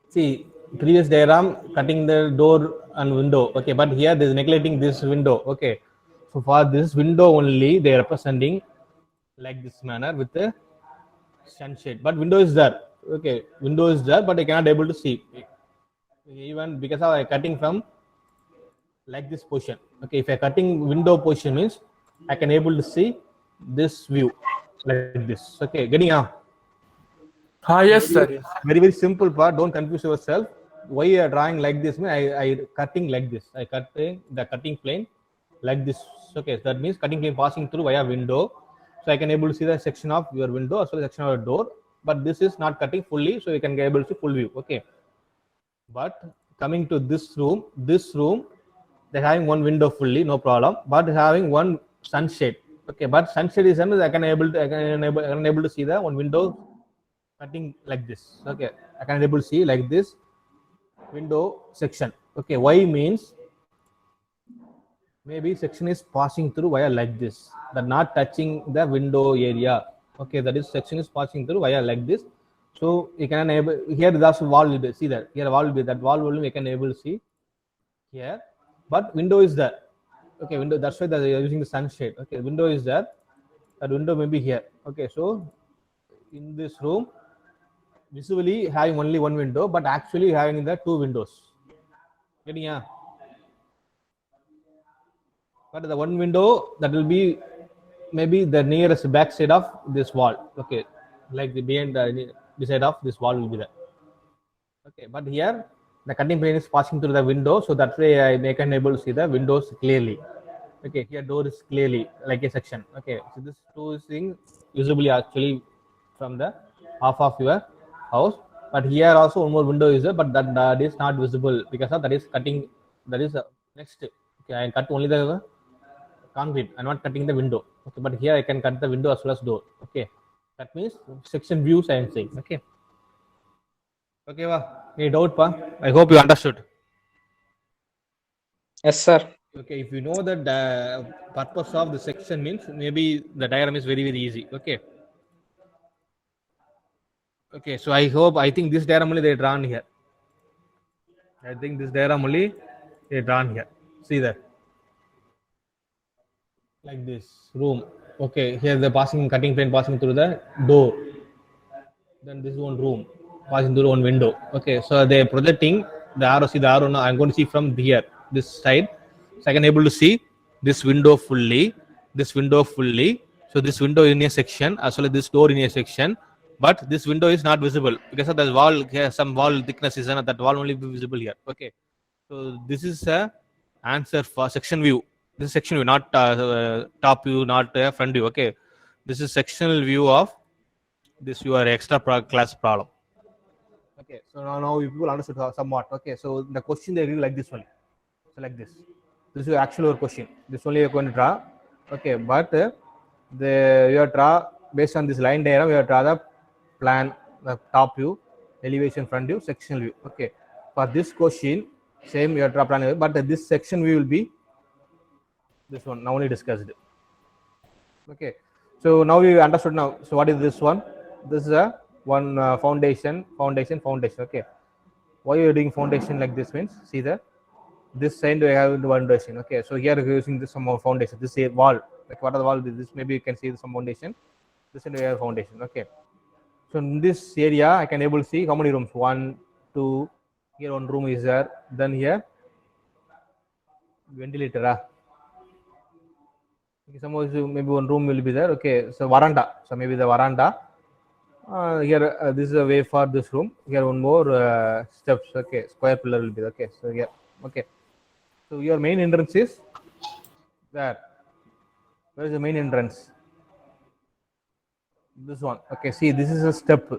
See, previous diagram cutting the door and window. Okay, but here they is neglecting this window. Okay, so for this window only they are representing like this manner with the sunshade, but window is there. Okay, window is there, but I cannot able to see even because of I cutting from like this position. Okay, if I cutting window position means I can able to see this view like this. Okay, getting out. Yes, sir. Yes. Very simple part. Don't confuse yourself. Why you are drawing like this? I cutting like this. I cutting the cutting plane like this. Okay, that means cutting plane passing through via window. So I can able to see the section of your window as well as section of your door. But this is not cutting fully, so you can get able to see full view. Okay. But coming to this room, they're having one window fully, no problem. But having one sunshade. Okay, but sunshade is I can able to see the one window cutting like this. Okay, I can able to see like this window section. Okay, why means maybe section is passing through via like this, that not touching the window area. Okay, that is section is passing through via like this. So you can enable here that's wall will be, see that here wall will be, that wall will we can able to see here, but window is there. Okay, window, that's why they are using the sunshade. Okay, window is there, that window may be here. Okay, so in this room visually having only one window, but actually having the 2 windows. Getting but the one window that will be maybe the nearest back side of this wall. Okay, like the behind the beside of this wall will be there. Okay, but here the cutting plane is passing through the window, so that way I can able to see the windows clearly. Okay, here door is clearly like a section. Okay, so this 2 thing visibly actually from the half of your house, but here also one more window is there, but that is not visible because of that is cutting, that is next. Okay, I cut only the concrete, I'm not cutting the window. Okay, but here I can cut the window as well as door. Okay, that means section views I am saying. Okay, any doubt I hope you understood. Yes, sir. Okay, if you know that the purpose of the section means maybe the diagram is very easy. Okay, so I think this diagram only they drawn here. See that like this room. Okay, here the passing cutting plane passing through the door. Then this is one room passing through one window. Okay, so they're projecting the arrow. See the arrow now. I'm going to see from here, this side. So I can able to see this window fully, this window fully. So this window in a section, as well as this door in a section. But this window is not visible because of the wall. Here, some wall thickness is and that wall only be visible here. Okay, so this is a answer for section view. This is section view, not top view, not front view. Okay, this is sectional view of this your extra class problem. Okay, so now you people understood somewhat. Okay, so the question they really like this one. So like this. This is actual question. This only you're going to draw. Okay, but you have draw based on this line diagram. You have draw the plan, the top view, elevation, front view, sectional view. Okay, for this question, same you have draw plan, but this section view will be this one. Now only discussed. Okay, so now we understood now. So what is this one? This is a one foundation. Okay, why you are doing foundation like this means see the this side we have the foundation. Okay, so here we are using this some more foundation. This is wall. Like what are the wall? This maybe you can see some foundation. This side we have foundation. Okay, so in this area I can able to see how many rooms. 1, 2. Here one room is there. Then here ventilator. Okay, suppose maybe one room will be there. Okay, so veranda. So maybe the veranda. Here this is a way for this room. Here one more steps. Okay, square pillar will be there. Okay, so here. Okay, so your main entrance is there. Where is the main entrance? This one. Okay, see this is a step.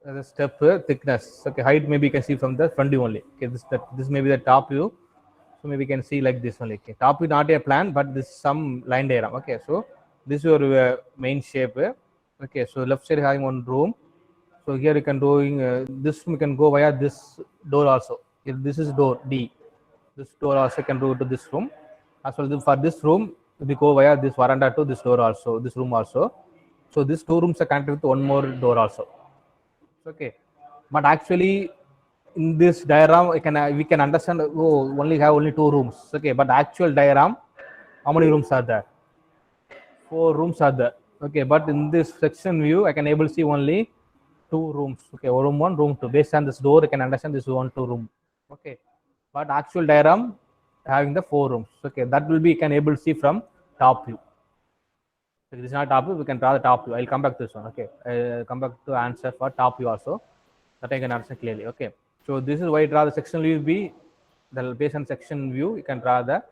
The step thickness. Okay, height maybe you can see from the front view only. Okay, this may be the top view. So maybe you can see like this only. Okay, top view not a plan, but this some line diagram. Okay, so this is your main shape. Okay, so left side having one room. So here you can doing this room, you can go via this door also. If this is door D, this door also can go to this room. As well for this room, we go via this veranda to this door also, this room also. So these two rooms are connected with one more door also. Okay, but actually in this diagram we can understand only have only 2 rooms. Okay, but actual diagram how many rooms are there? 4 rooms are there. Okay, but in this section view I can able to see only 2 rooms. Okay, room 1, room 2. Based on this door I can understand this 1, 2 room. Okay, but actual diagram having the 4 rooms. Okay, that will be can able to see from top view. If this is not top view, we can draw the top view. I'll come back to this one. Okay, I'll come back to answer for top view also. That I can understand clearly. Okay, so this is why you draw the sectional view be the based on section view you can draw the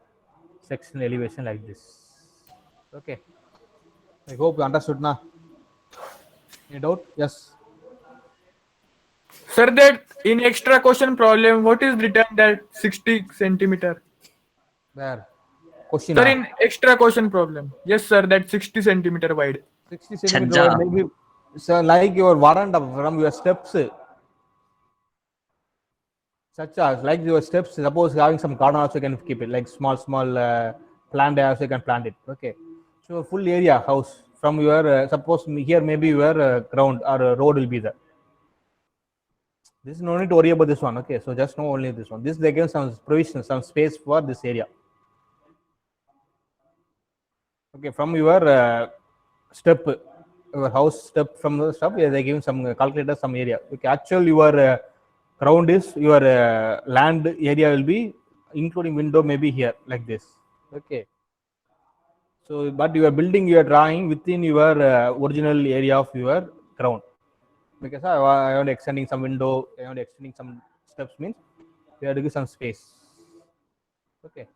section elevation like this. Okay, I hope you understood now. Any doubt? Yes. Sir, that in extra question problem, what is written that 60 centimeter? There. Question. Sir, in extra question problem. Yes, sir, that 60 centimeter wide. 60 centimeter wide, maybe. So like your veranda from your steps. Such as like your steps. Suppose having some garden also you can keep it like small plant also you can plant it. Okay. So full area house from your suppose here maybe your ground or road will be there. This is no need to worry about this one. Okay, so just know only this one. This they give some provision, some space for this area. Okay, from your step, your house step from the step, yeah, they give some calculator some area. Okay, actual your ground is your land area will be including window maybe here like this. Okay. So, but you are building your drawing within your original area of your ground. Because I want extending some window, I want extending some steps means we have to give some space. Okay.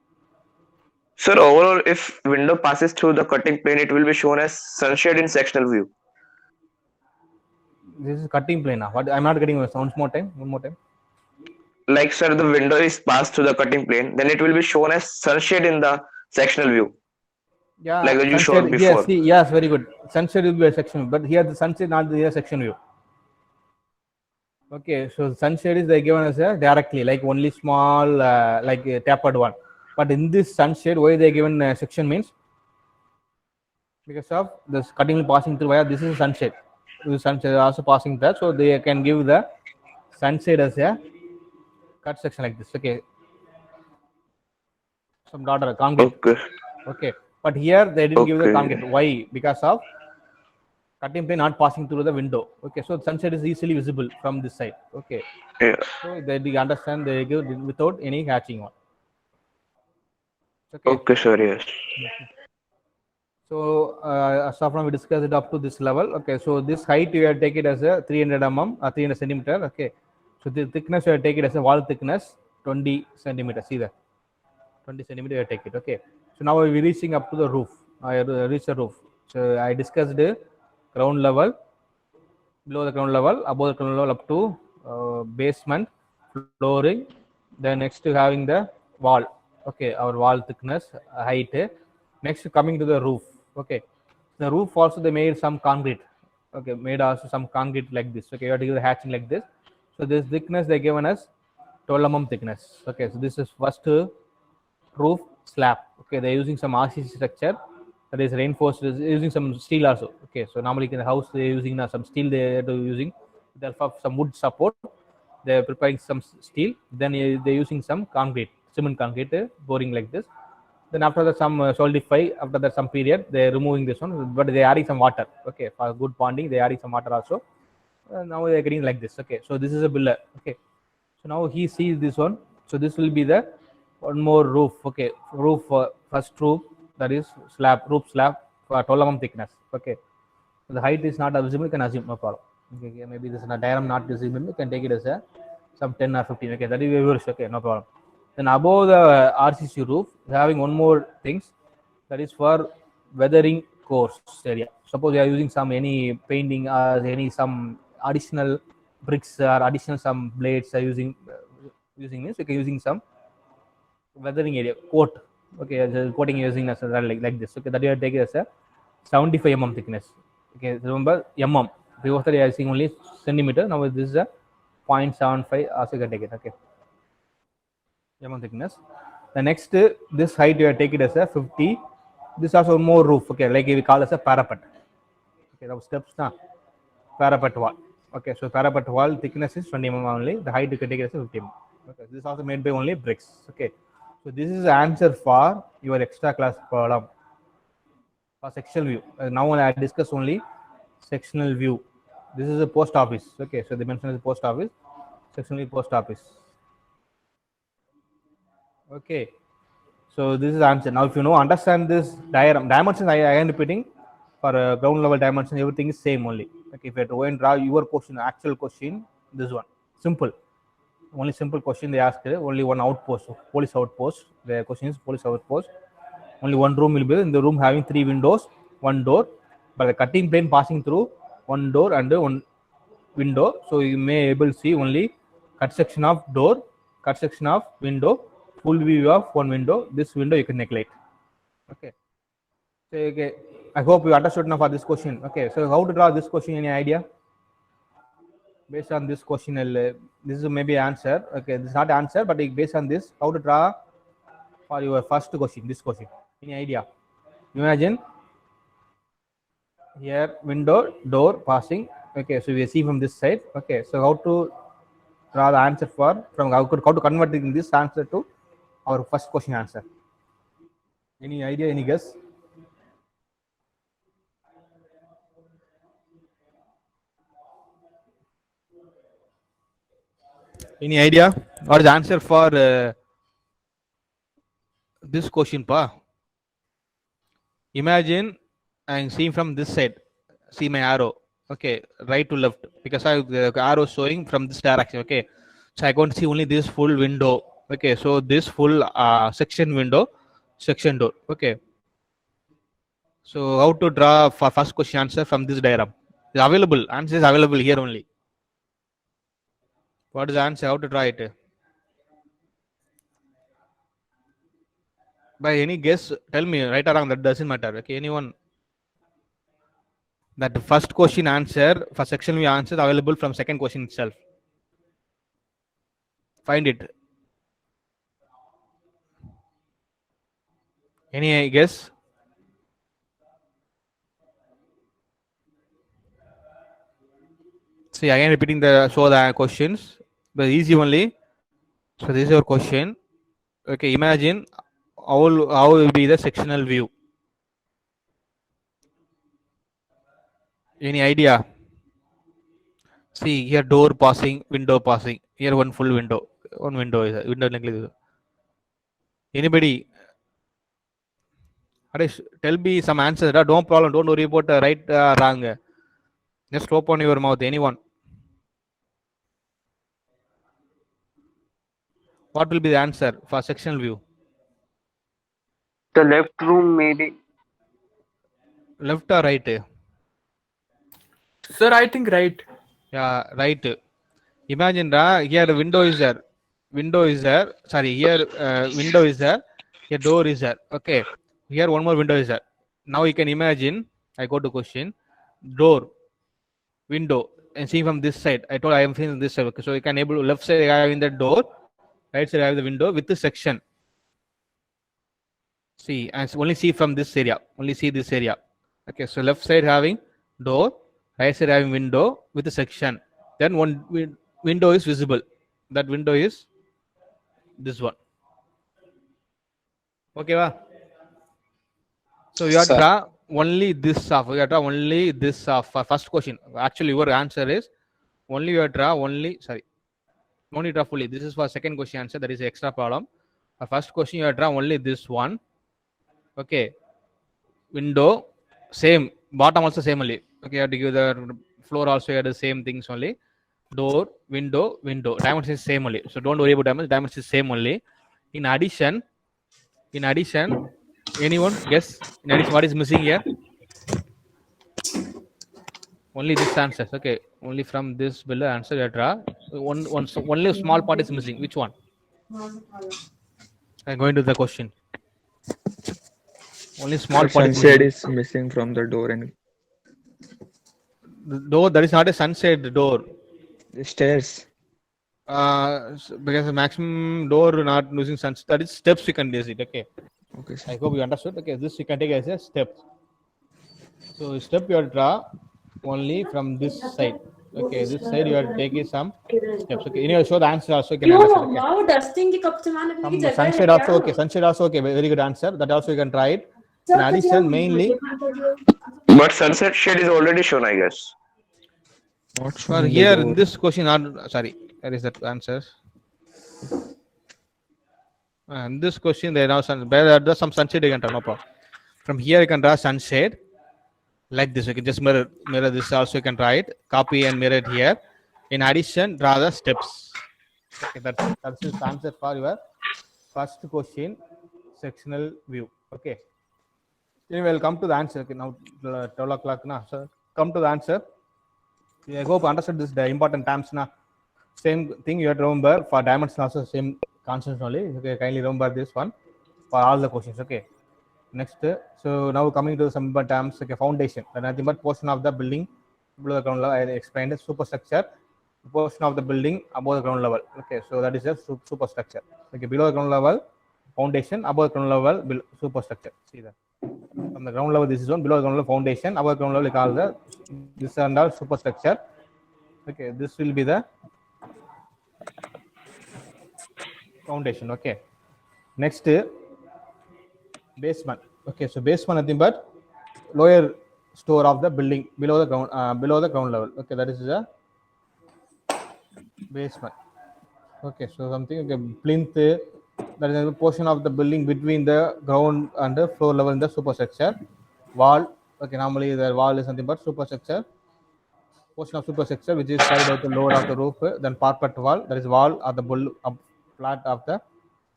Sir, overall, if window passes through the cutting plane, it will be shown as sunshade in sectional view. This is cutting plane now. What I'm not getting one more time. Like, sir, the window is passed through the cutting plane, then it will be shown as sunshade in the sectional view. Yeah, like you showed before. Yes, very good. Sunshade will be a section, but here the sunshade not the section view. Okay, so sunshade is they given as a directly like only small like a tapered one. But in this sunshade, why they given section means because of this cutting passing through where this is sunshade. This sunshade is also passing there, so they can give the sunshade as a cut section like this. Okay, some dot concrete. Okay. Okay, But here they didn't give the Okay. concrete. Why? Because of cutting plane not passing through the window. Okay, so sunset is easily visible from this side. Okay, Yeah. so they understand they give without any hatching one. Okay. Okay, sir. Yes. So as of now we discussed it up to this level. Okay, so this height you have take it as a 300 mm or 300 centimeter. Okay, so the thickness you have take it as a wall thickness 20 centimeters. See that 20 centimeter you have take it. Okay, so now we're reaching up to the roof. I reached the roof. So I discussed the ground level, below the ground level, above the ground level up to basement, flooring. Then next to having the wall. Okay, our wall thickness, height. Next coming to the roof. Okay, the roof also they made some concrete. Okay, made also some concrete like this. Okay, you have to give the hatching like this. So this thickness they given us 12 mm thickness. Okay, so this is first roof slab. Okay, they're using some RCC structure that is reinforced, is using some steel also. Okay, so normally in the house they're using some steel, they're using with the help of some wood support. They're preparing some steel, then they're using some concrete, cement concrete, pouring like this. Then after that some solidify, after that some period they're removing this one, but they're adding some water. Okay, for good bonding they're adding some water also. Now they're getting like this. Okay, so this is a builder. Okay, so now he sees this one, so this will be the one more roof. Okay, roof, first roof, that is slab, roof slab for 12 mm thickness. Okay, so the height is not visible, you can assume, no problem. Okay, maybe this is a diagram not visible, you can take it as a some 10 or 15. Okay, that is reverse. Okay, no problem. Then above the RCC roof, having one more things, that is for weathering course area. Suppose you are using some any painting or any some additional bricks or additional some blades are using this, you can using some weathering area coat. Okay, the coating using as like this. Okay, that you have take it as a 75 mm thickness. Okay, remember mm. Before you are seeing only centimeter. Now this is a 0.75. Also you can take it. Okay, mm thickness. The next this height you have take it as a 50. This also more roof. Okay, like we call as a parapet. Okay, the steps now parapet wall. Okay, so parapet wall thickness is 20 mm only. The height you can take it as a 50 mm. Okay, this is also made by only bricks. Okay, so this is the answer for your extra class problem for sectional view. Now I discuss only sectional view. This is a post office. Okay, so they mentioned the post office, sectional post office. Okay, so this is the answer. Now if you know understand this diagram, dimensions I am repeating for ground level dimension, everything is same only. Okay, if you have to go and draw your question, actual question, this one simple. Only simple question they asked. Only one outpost, police outpost. The question is police outpost. Only one room will be in the room having 3 windows, 1 door, but the cutting plane passing through 1 door and 1 window. So you may able to see only cut section of door, cut section of window, full view of 1 window. This window you can neglect. Okay. So okay, I hope you understood now for this question. Okay. So how to draw this question? Any idea? Based on this question, this is maybe answer. Okay, this is not answer, but based on this, how to draw for your first question, this question. Any idea? Imagine here window, door passing. Okay, so we see from this side. Okay, so how to draw the answer for from how to convert this answer to our first question answer? Any idea? Any guess? Any idea? What is the answer for this question, pa? Imagine I'm seeing from this side. See my arrow. Okay, right to left, because the arrow showing from this direction. Okay, so I going to see only this full window. Okay, so this full section window, section door. Okay, so how to draw for first question answer from this diagram? Is available. Answer is available here only. What is the answer? How to draw it? By any guess, tell me right or wrong. That doesn't matter. Okay, anyone? That the first question answer for section view answer available from second question itself. Find it. Any guess? See again repeating the questions, but easy only. So this is your question. Okay, imagine how will be the sectional view. Any idea? See here, door passing, window passing. Here one full window. One window is a window like this. Anybody? Harish, tell me some answers. Don't problem. Don't worry about right, wrong. Just open your mouth. Anyone? What will be the answer for sectional view? The left room maybe. Left or right? Sir, I think right. Yeah, right. Imagine here the window is there. Window is there. Sorry, here window is there. Here door is there. Okay. Here one more window is there. Now you can imagine. I go to question. Door, window, and see from this side. I told I am seeing this side. Okay, so you can able to left side I have in the door, right side I have the window with the section. See, and only see from this area. Only see this area. Okay, so left side having door, right side having window with a section. Then one window is visible. That window is this one. Okay, va? So you have to Sir. draw only this half. You have to draw only this half. For first question, actually your answer is only you have to draw only. Sorry, no need to draw fully. This is for second question answer. That is extra problem. For first question you have to draw only this one. Okay, window same, bottom also same only. Okay, you have to give the floor also you have the same things only. Door, window, window. Dimension is same only. So don't worry about dimension. Dimension is same only. In addition, anyone guess? In addition, what is missing here? Only this answers. Okay, only from this below answer you draw. Only a small part is missing. Which one? I'm going to the question. Only small part is Sunshade missing. is missing from the door and The door, that is not a sunshade door. the stairs. Because the maximum door not using sunshade, that is steps you can use it. Okay, Okay, sir. I hope you understood. Okay, this you can take as a step. So step you have to draw only from this side. Okay, this side you have to take some steps. Okay, anyway, show the answer also you can understand. Okay. Dusting की कब से मैंने Some sunshade also okay. Sunshade also okay. Very good answer. That also you can try it. In addition, mainly But sunset shade is already shown, I guess. Not for shown in the here in door. this question, sorry, there is that answer. In this question, there are some sunshade you can draw. No problem. From here you can draw sunshade like this. You can just mirror this also. You can draw it. Copy and mirror it here. In addition, draw the steps. Okay, that's the answer for your first question, sectional view. Okay. Anyway, we'll come to the answer. Okay, now 12 o'clock now. So come to the answer. I hope you understood this the important terms now. Same thing you have to remember for dimension also same concepts only. Okay, kindly remember this one for all the questions. Okay. Next, so now coming to some terms. Okay, foundation. That nothing but portion of the building below the ground level. I explained the superstructure. Portion of the building above the ground level. Okay, so that is a superstructure. Okay, below the ground level, foundation. Above the ground level, superstructure. See that. From the ground level, this is one. Below the ground level, foundation. Above the ground level, we call the this and all superstructure. Okay, this will be the foundation. Okay. Next, basement. Okay, so basement nothing but lower store of the building below the ground level. Okay, that is the basement. Okay, so something okay, plinth, that is a portion of the building between the ground and the floor level in the superstructure. Wall. Okay, normally the wall is nothing but superstructure. Portion of superstructure which is side of the lower of the roof. Then parapet wall. That is wall of the flat of the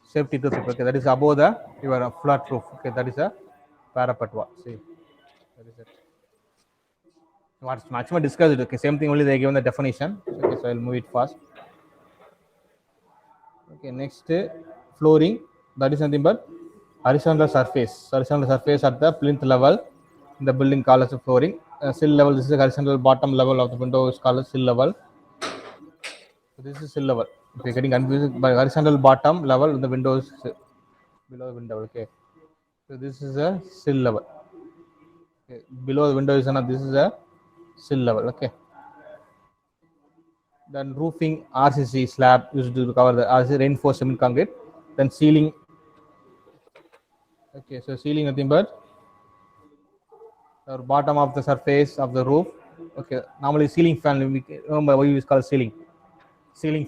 safety roof. Okay, that is above the your flat roof. Okay, that is a parapet wall. See, that is it. What's maximum discussed? Okay, same thing only they given the definition. Okay, so I'll move it fast. Okay, next flooring. That is nothing but horizontal surface. Horizontal surface at the plinth level in the building called as a flooring. Sill level. This is the horizontal bottom level of the window is called as sill level. So this is sill level. If you're getting confused by horizontal bottom level in the windows below the window. Okay, so this is a sill level. Okay. Below the window is another. This is a sill level. Okay. Then roofing RCC slab used to cover the RCC reinforced cement concrete. Then ceiling. Okay, so ceiling nothing but the bottom of the surface of the roof Okay, normally ceiling fan, remember why is called ceiling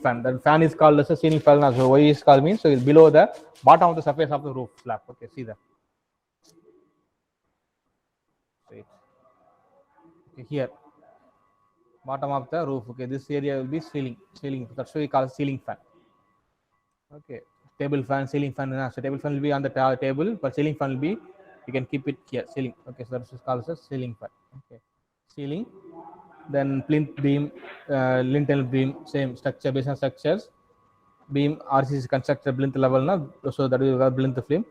fan. The fan is called as a ceiling fan. So why is called means, so it's below the bottom of the surface of the roof slab. Okay, see that. Wait. Okay, here, bottom of the roof. Okay, this area will be ceiling. That's why we call it ceiling fan. Okay, table fan, ceiling fan. So table fan will be on the table, but ceiling fan will be, you can keep it here, ceiling. Okay, so that's called as ceiling fan. Okay, ceiling. Then plinth beam, lintel beam, same structure based on structures. Beam RCC constructed plinth level na, so that is called plinth beam.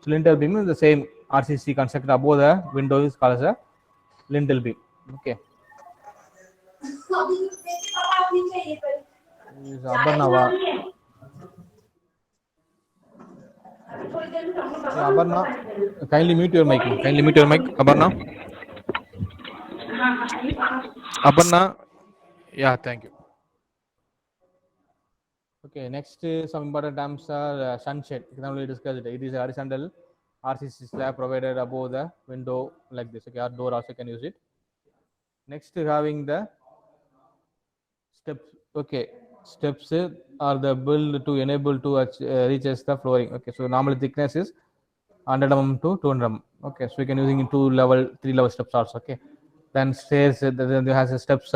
So lintel beam is the same RCC constructed above the window is called as a lintel beam. Okay. Is Abarnava. Yeah, Abarna, kindly mute your mic. Kindly mute your mic, Abarna. Abarna. Yeah, thank you. Okay, next some important terms are sunshade. We can already discuss it. It is a horizontal RCC slab provided above the window like this. Okay, our door also can use it. Next, having the steps. Okay, steps are the build to enable to reaches the flooring. Okay, so normal thickness is 100 mm to 200 mm. Okay, so we can using in 3 level steps also. Okay, then stairs. Then there has a steps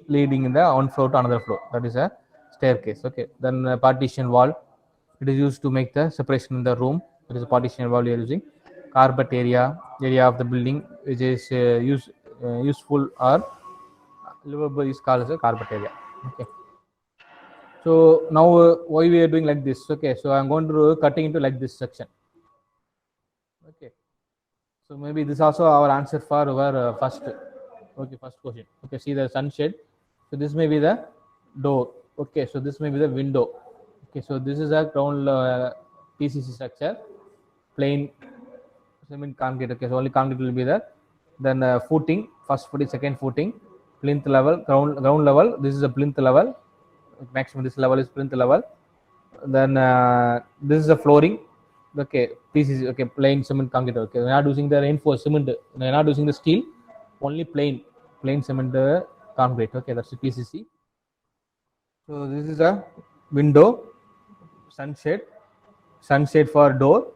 leading in the one floor to another floor. That is a staircase. Okay, then partition wall. It is used to make the separation in the room. It is a partition wall we are using. Carpet area of the building which is useful or livable is called as a carpet area. Okay. So now why we are doing like this? Okay, so I'm going to cutting into like this section. Okay, so maybe this also our answer for our first question. Okay, see the sunshade. So this may be the door. Okay, so this may be the window. Okay, so this is a ground PCC structure, plain cement concrete. Okay, so only concrete will be there. Then footing, first footing, second footing, plinth level, ground level. This is a plinth level. Maximum this level is plinth level. Then this is a flooring. Okay, PCC. Okay, plain cement concrete. Okay, we're not using the reinforced cement. We're not using the steel. Only plain cement concrete. Okay, that's the PCC. So this is a window, sunshade for door,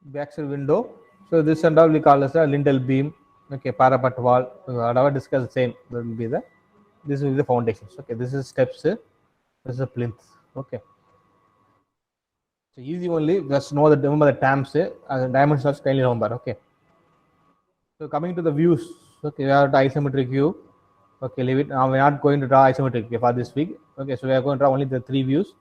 backside window. So this and all we call as a lintel beam. Okay, parapet wall. Whatever discussed same will be the. This will be the foundations. Okay, this is steps. This is a plinth. Okay. So easy only. Just know that remember the terms. Dimensions kindly remember. Okay. So coming to the views. Okay, we have the isometric view. Okay, leave it. Now we are not going to draw isometric for this week. Okay, so we are going to draw only the 3 views.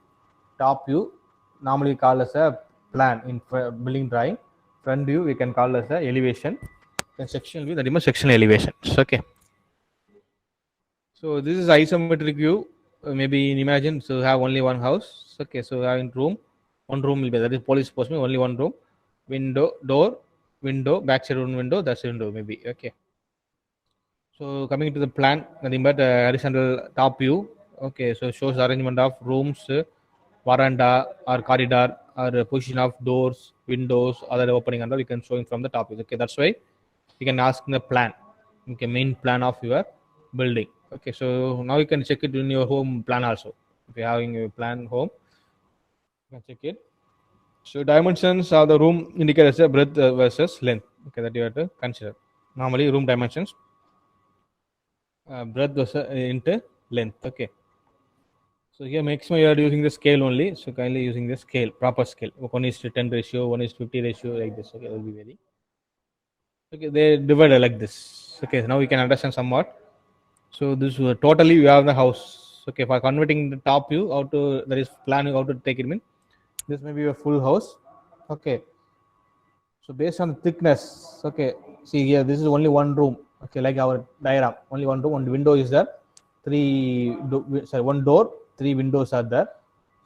Top view, normally called as a plan in building drawing. Front view we can call as a elevation. Then sectional view, that is sectional elevations. Okay. So this is isometric view. Maybe imagine so have only one house. Okay, so having room, one room will be that is police post. Only one room, window, door, window, backside window. That's window maybe. Okay. So coming to the plan, nothing but horizontal top view. Okay, so shows arrangement of rooms, veranda or corridor or position of doors, windows, other opening and all. You can show it from the top view. Okay, that's why you can ask in the plan. Okay, main plan of your building. Okay, so now you can check it in your home plan also. If you're having a plan home, you can check it. So dimensions of the room indicate as a breadth versus length. Okay, that you have to consider. Normally room dimensions. Breadth versus into length. Okay, so here maximum you are using the scale only, so kindly using the scale, proper scale, 1:10 ratio, 1:50 ratio, like this. Okay, that will be very okay. They divided like this. Okay, so now we can understand somewhat. So this totally you have the house. Okay, for converting the top view, how to there is plan how to take it in. This may be a full house. Okay, so based on the thickness. Okay, see here this is only one room. Okay, like our diagram, only one room, one window is there, one door, 3 windows are there.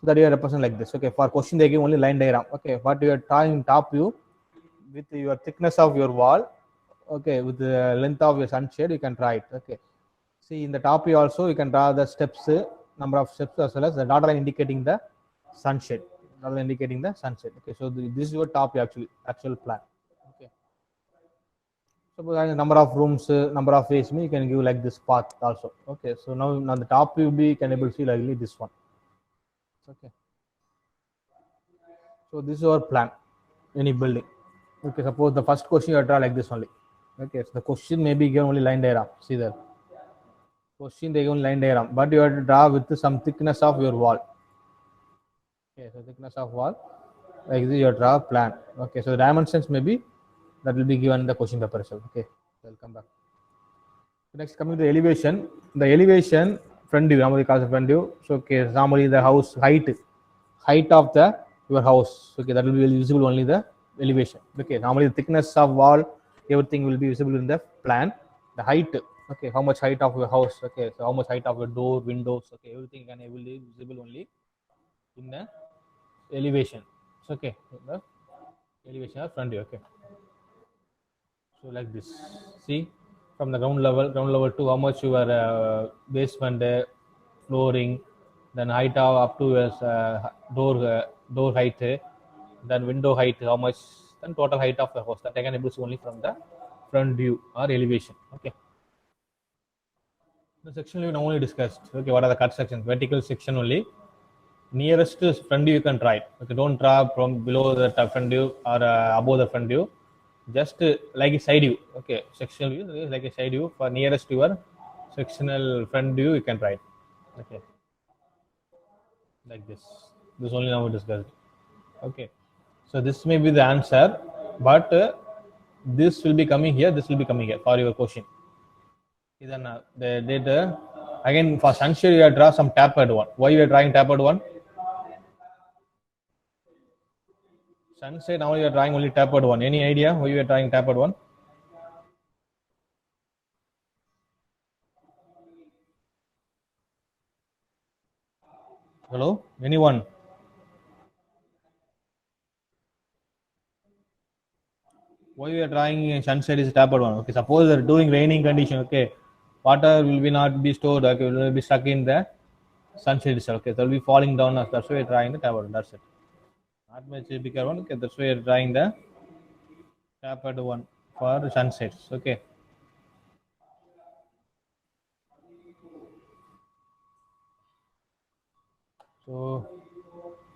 So that you represent like this. Okay, for question they give only line diagram. Okay, what you are drawing top view with your thickness of your wall. Okay, with the length of your sunshade, you can draw it. Okay, see in the top view also you can draw the steps, number of steps as well as the dotted line indicating the sunshade. Okay, so this is your top view actual plan. Okay. Suppose I have number of rooms, number of ways, you can give like this path also. Okay, so now on the top you be can able to see like this one. Okay. So this is our plan, any building. Okay, suppose the first question you draw like this only. Okay, so the question may be given only line diagram. See there. Question they given line diagram, but you have to draw with some thickness of your wall. Okay, so thickness of wall, like this you draw plan. Okay, so the dimensions may be that will be given in the question paper itself. Okay, I'll come back. Next, coming to the elevation. The elevation front view, normally called front view. So okay, normally the house height of the your house. Okay, that will be visible only the elevation. Okay, normally the thickness of wall, everything will be visible in the plan. The height, okay, how much height of your house, okay, so how much height of your door, windows, okay, everything can be visible only in the elevation. So okay, the elevation of front view. Okay, so like this. See from the ground level to how much your basement, flooring, then height of up to your door height, then window height, how much, then total height of the house that I can able to see only from the front view or elevation. Okay. The section we normally discussed. Okay, what are the cut sections? Vertical section only. Nearest to front view you can try it. Okay, don't draw from below the front view or above the front view. Just like a side view. Okay, sectional view is like a side view. For nearest to your sectional front view you can try it. Okay, like this. This only now we discussed. Okay, so this may be the answer, but this will be coming here. This will be coming here for your question. Then the data again for sunshade you have draw some tapered one. Why you are drawing tapered one? Sunset now you are drawing only tapered one. Any idea why you are drawing tapered one? Hello, anyone? Why you are drawing sunset is tapered one? Okay, suppose that during raining condition, okay, water will be not be stored. Okay, will be stuck in the sunshade itself. Okay, that will be falling down. That's why you are drawing the tapered one. That's it. Not much bigger one. Okay, that's why you are drawing the tapered one for sunsets. Okay. So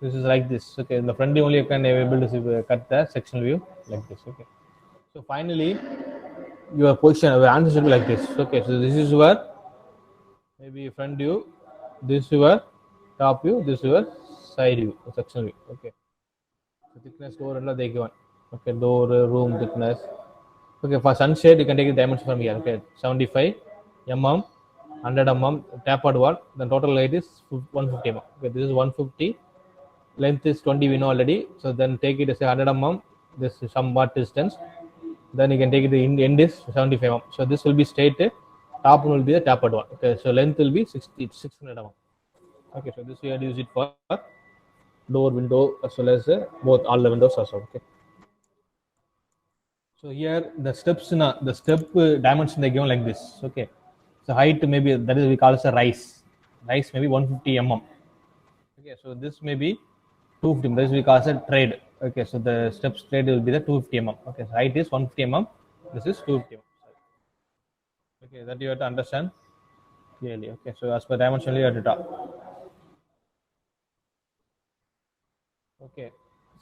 this is like this. Okay, in the front view only you can be able to see, cut the sectional view like this. Okay. So finally, your position, your answer should be like this. Okay, so this is your maybe front view, this is your top view, this is your side view, sectional view. Okay. So thickness door and they given. Okay, door, room thickness. Okay, for sunshade you can take the dimension from here. Okay, 75 mm, 100 mm, tapered wall. Then total height is 150 mm. Okay, this is 150. Length is 20. We know already. So then take it as 100 mm. This is somewhat distance. Then you can take it the end is 75 mm. So this will be straight. Top one will be the tapered one. Okay, so length will be 600 mm. Okay, so this we had use it for door, window as well as both all the windows also. Okay. So here the steps the step dimension they given like this. Okay. So height maybe that is we call as a rise. Rise maybe 150 mm. Okay, so this may be 250 mm. This we call as a trade. Okay, so the steps trade will be the 250 mm. Okay, so height is 150 mm. This is 250 mm. Okay, that you have to understand clearly. Okay, so as per dimension you have to draw. Okay,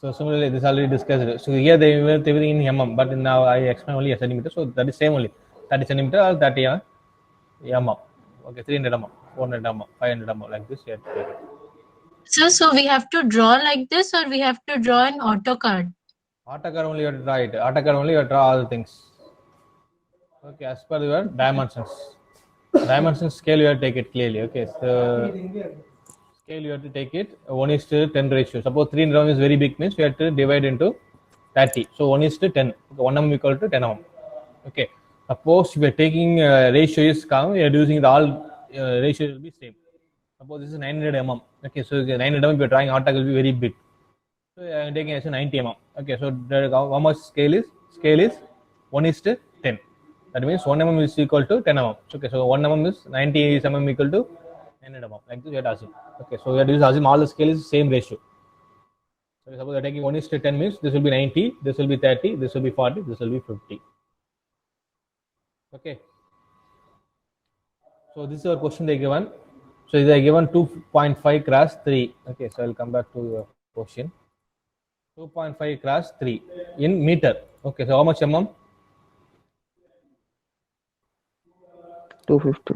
so similarly this already discussed. So here they went everything in mm, but now I explain only a centimeter. So that is same only 30 centimeter or 30 mm. Okay, 300 mm, 400 mm, 500 mm like this. You have to take it. So we have to draw like this, or we have to draw in AutoCAD? AutoCAD only you have to draw it. AutoCAD only you have to draw all the things. Okay, as per your dimensions. Dimension scale you have to take it clearly. Okay, so scale you have to take it 1:10 ratio. Suppose 300 mm is very big, means we have to divide into 30. So 1:10. Okay, 1 mm equal to 10 mm. Okay. Suppose we are taking ratio is calm, we are using the all ratio will be same. Suppose this is 900 mm. Okay, so 900 mm if you are drawing AutoCAD will be very big. So I am taking as 90 mm. Okay, so how much scale is? Scale is 1:10. That means 1 mm is equal to 10 mm. Okay, so 1 mm is 90 mm equal to 900 mm. Like this we have to assume. Okay, so we have to use assume all the scale is same ratio. So suppose we are taking 1:10 means this will be 90, this will be 30, this will be 40, this will be 50. Okay. So this is our question they given. So they are given 2.5 cross 3. Okay, so I'll come back to your question. 2.5 cross 3 in meter. Okay, so how much mm? 250.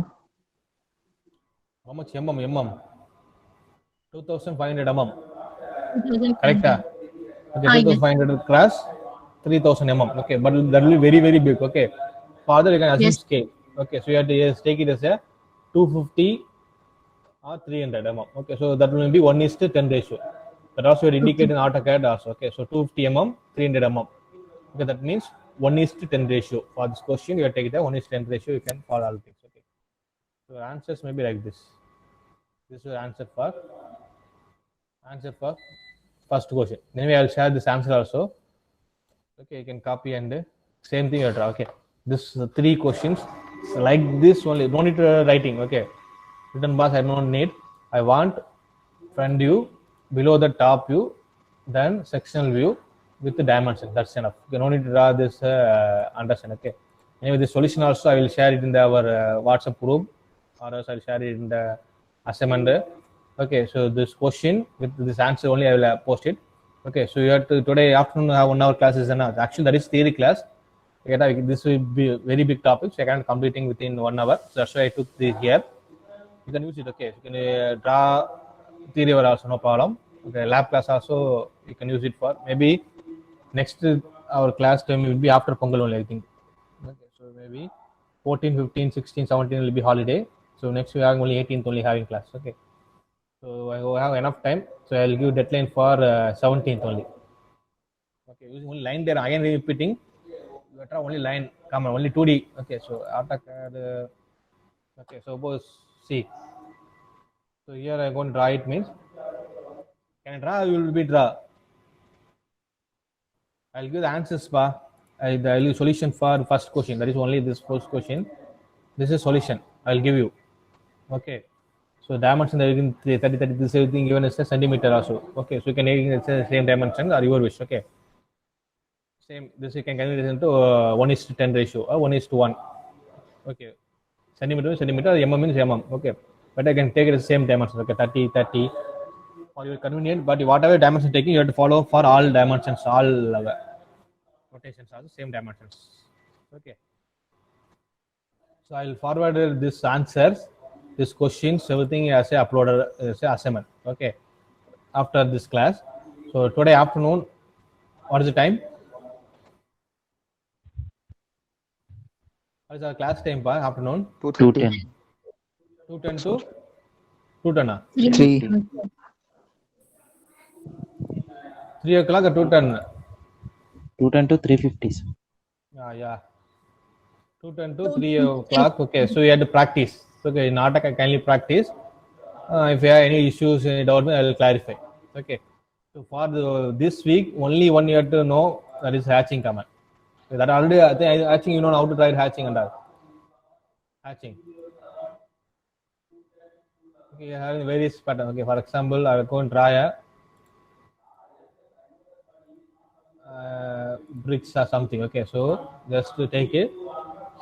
How much mm? 2500 mm. 2500. Correct? Okay, Yes. 2500 cross 3000 mm. Okay, but that will be very, very big. Okay, further you can assume Yes. scale. Okay, so you have to just take it as a 250 or 300 mm. Okay, so that will be 1:10 ratio. That also will indicate in AutoCAD also. Okay, so 250 mm, 300 mm. Okay, that means 1:10 ratio. For this question, you have to take the 1:10 ratio. You can follow all things. Okay, so answers may be like this. This is your answer for first question. Anyway, I'll share this answer also. Okay, you can copy and same thing you draw. Okay, this three questions like this only. Don't need writing. Okay, written box I don't need. I want front view, below the top view, then sectional view with the dimension. That's enough. You don't need to draw this understand. Okay. Anyway, the solution also I will share it in our WhatsApp group, or else I'll share it in the assignment. Okay, so this question with this answer only I will post it. Okay, so you have to today afternoon have 1 hour classes and actually that is theory class. Okay, this will be a very big topic, so I can completing within 1 hour. So that's why I took this here. You can use it. Okay, you can draw theory also, no problem. Okay, lab class also you can use it for maybe next our class time will be after Pongal only, I think. Okay, so maybe 14, 15, 16, 17 will be holiday. So next we are only 18th only having class. Okay, so I will have enough time. So I'll give deadline for 17th only. Okay, using only line there again repeating. You try only line, come on, only 2D. Okay, so AutoCAD. Okay, so suppose see. So here I'm going to draw it means. Can I draw? You will be draw. I'll give the answers bar. I'll give solution for first question. That is only this first question. This is solution. I'll give you. Okay. So dimension everything 30, 30, this everything given as a centimeter also. Okay. So you can make the same dimension or your wish. Okay. Same. This you can convert it into 1:10 ratio or 1:1. Okay. Centimeter is centimeter. Mm is mm. Okay. But I can take it as same dimension. Okay. 30, 30. For your convenient, but whatever dimension taking, you have to follow for all dimensions, all rotations are the same dimensions. Okay. So I'll forward this answers, this questions, everything as a uploaded as a assignment. Okay. After this class. So today afternoon, what is the time? What is our class time for afternoon? 230. 2:10 to 2:10. 3. 3 o'clock or 2:10? 210 to 350. Yeah. 2:10 to 3 o'clock. Okay, so you have to practice. Okay, in AutoCAD, kindly practice. If you have any issues, any doubt, I will clarify. Okay. So for this week, only one you have to know, that is hatching command. Okay, that already I think hatching you know how to try hatching and all. Hatching. Okay, you have various pattern. Okay, for example, I will go and try a bricks or something. Okay, so just to take it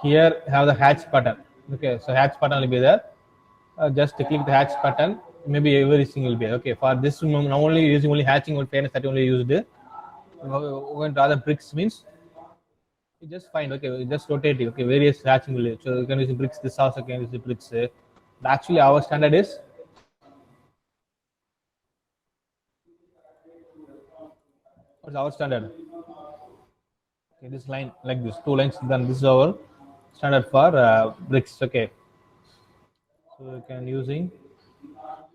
here, have the hatch button. Okay, so hatch button will be there. Just click the hatch button, maybe everything will be okay. For this not only using only hatching or fairness that only used it. When draw the bricks means you just find, okay, just rotate it. Okay, various hatching will be. So you can use bricks. This also can use the bricks. Actually our standard is what's our standard? Okay, this line like this, 2 lines, then this is our standard for bricks. Okay, so you can using,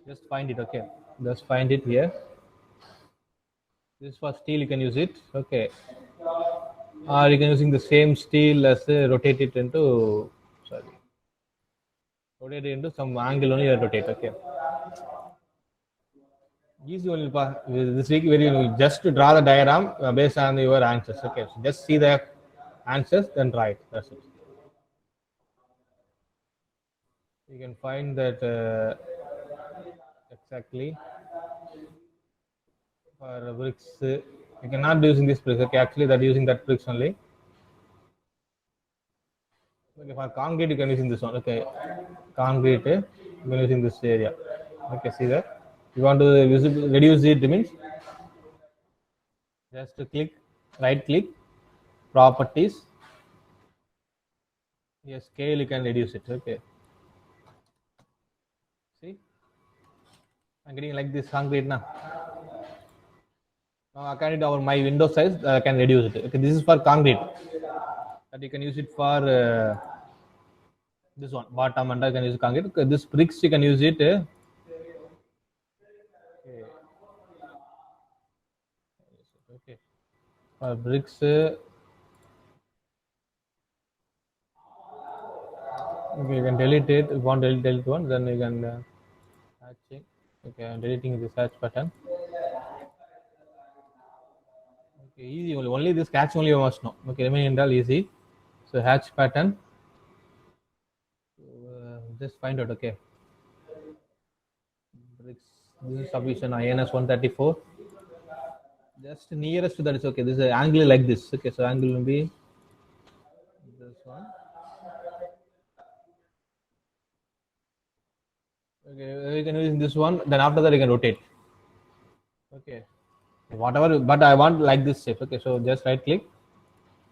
just find it. Okay, just find it here. This for steel, you can use it. Okay, or you can using the same steel as rotate it into, rotate it into some angle only, you rotate. Okay, easy only. This week very just to draw the diagram based on your answers. Okay, so just see the answers, then try it. That's it. You can find that exactly for bricks. You cannot be using this bricks. Okay, actually that using that bricks only. Okay, for concrete you can use in this one. Okay, concrete you can use in this area. Okay, see that. You want to reduce it means just to click, right click, properties. Yes, scale you can reduce it. Okay. See, I'm getting like this concrete now. Now according to my window size, I can reduce it. Okay, this is for concrete. That you can use it for this one bottom and I can use concrete. Okay, this bricks you can use it. Okay, for bricks. Okay, you can delete it. If you want to delete one, then you can hatching. Okay, I'm deleting this hatch button. Okay, easy. Only this catch only you must know. Okay, remaining all easy. So hatch pattern. Just find out. Okay. Bricks. This is sufficient. INS 134. Just nearest to that is okay. This is an angle like this. Okay, so angle will be this one. Okay, you can use this one. Then after that you can rotate. Okay, whatever. But I want like this shape. Okay, so just right click,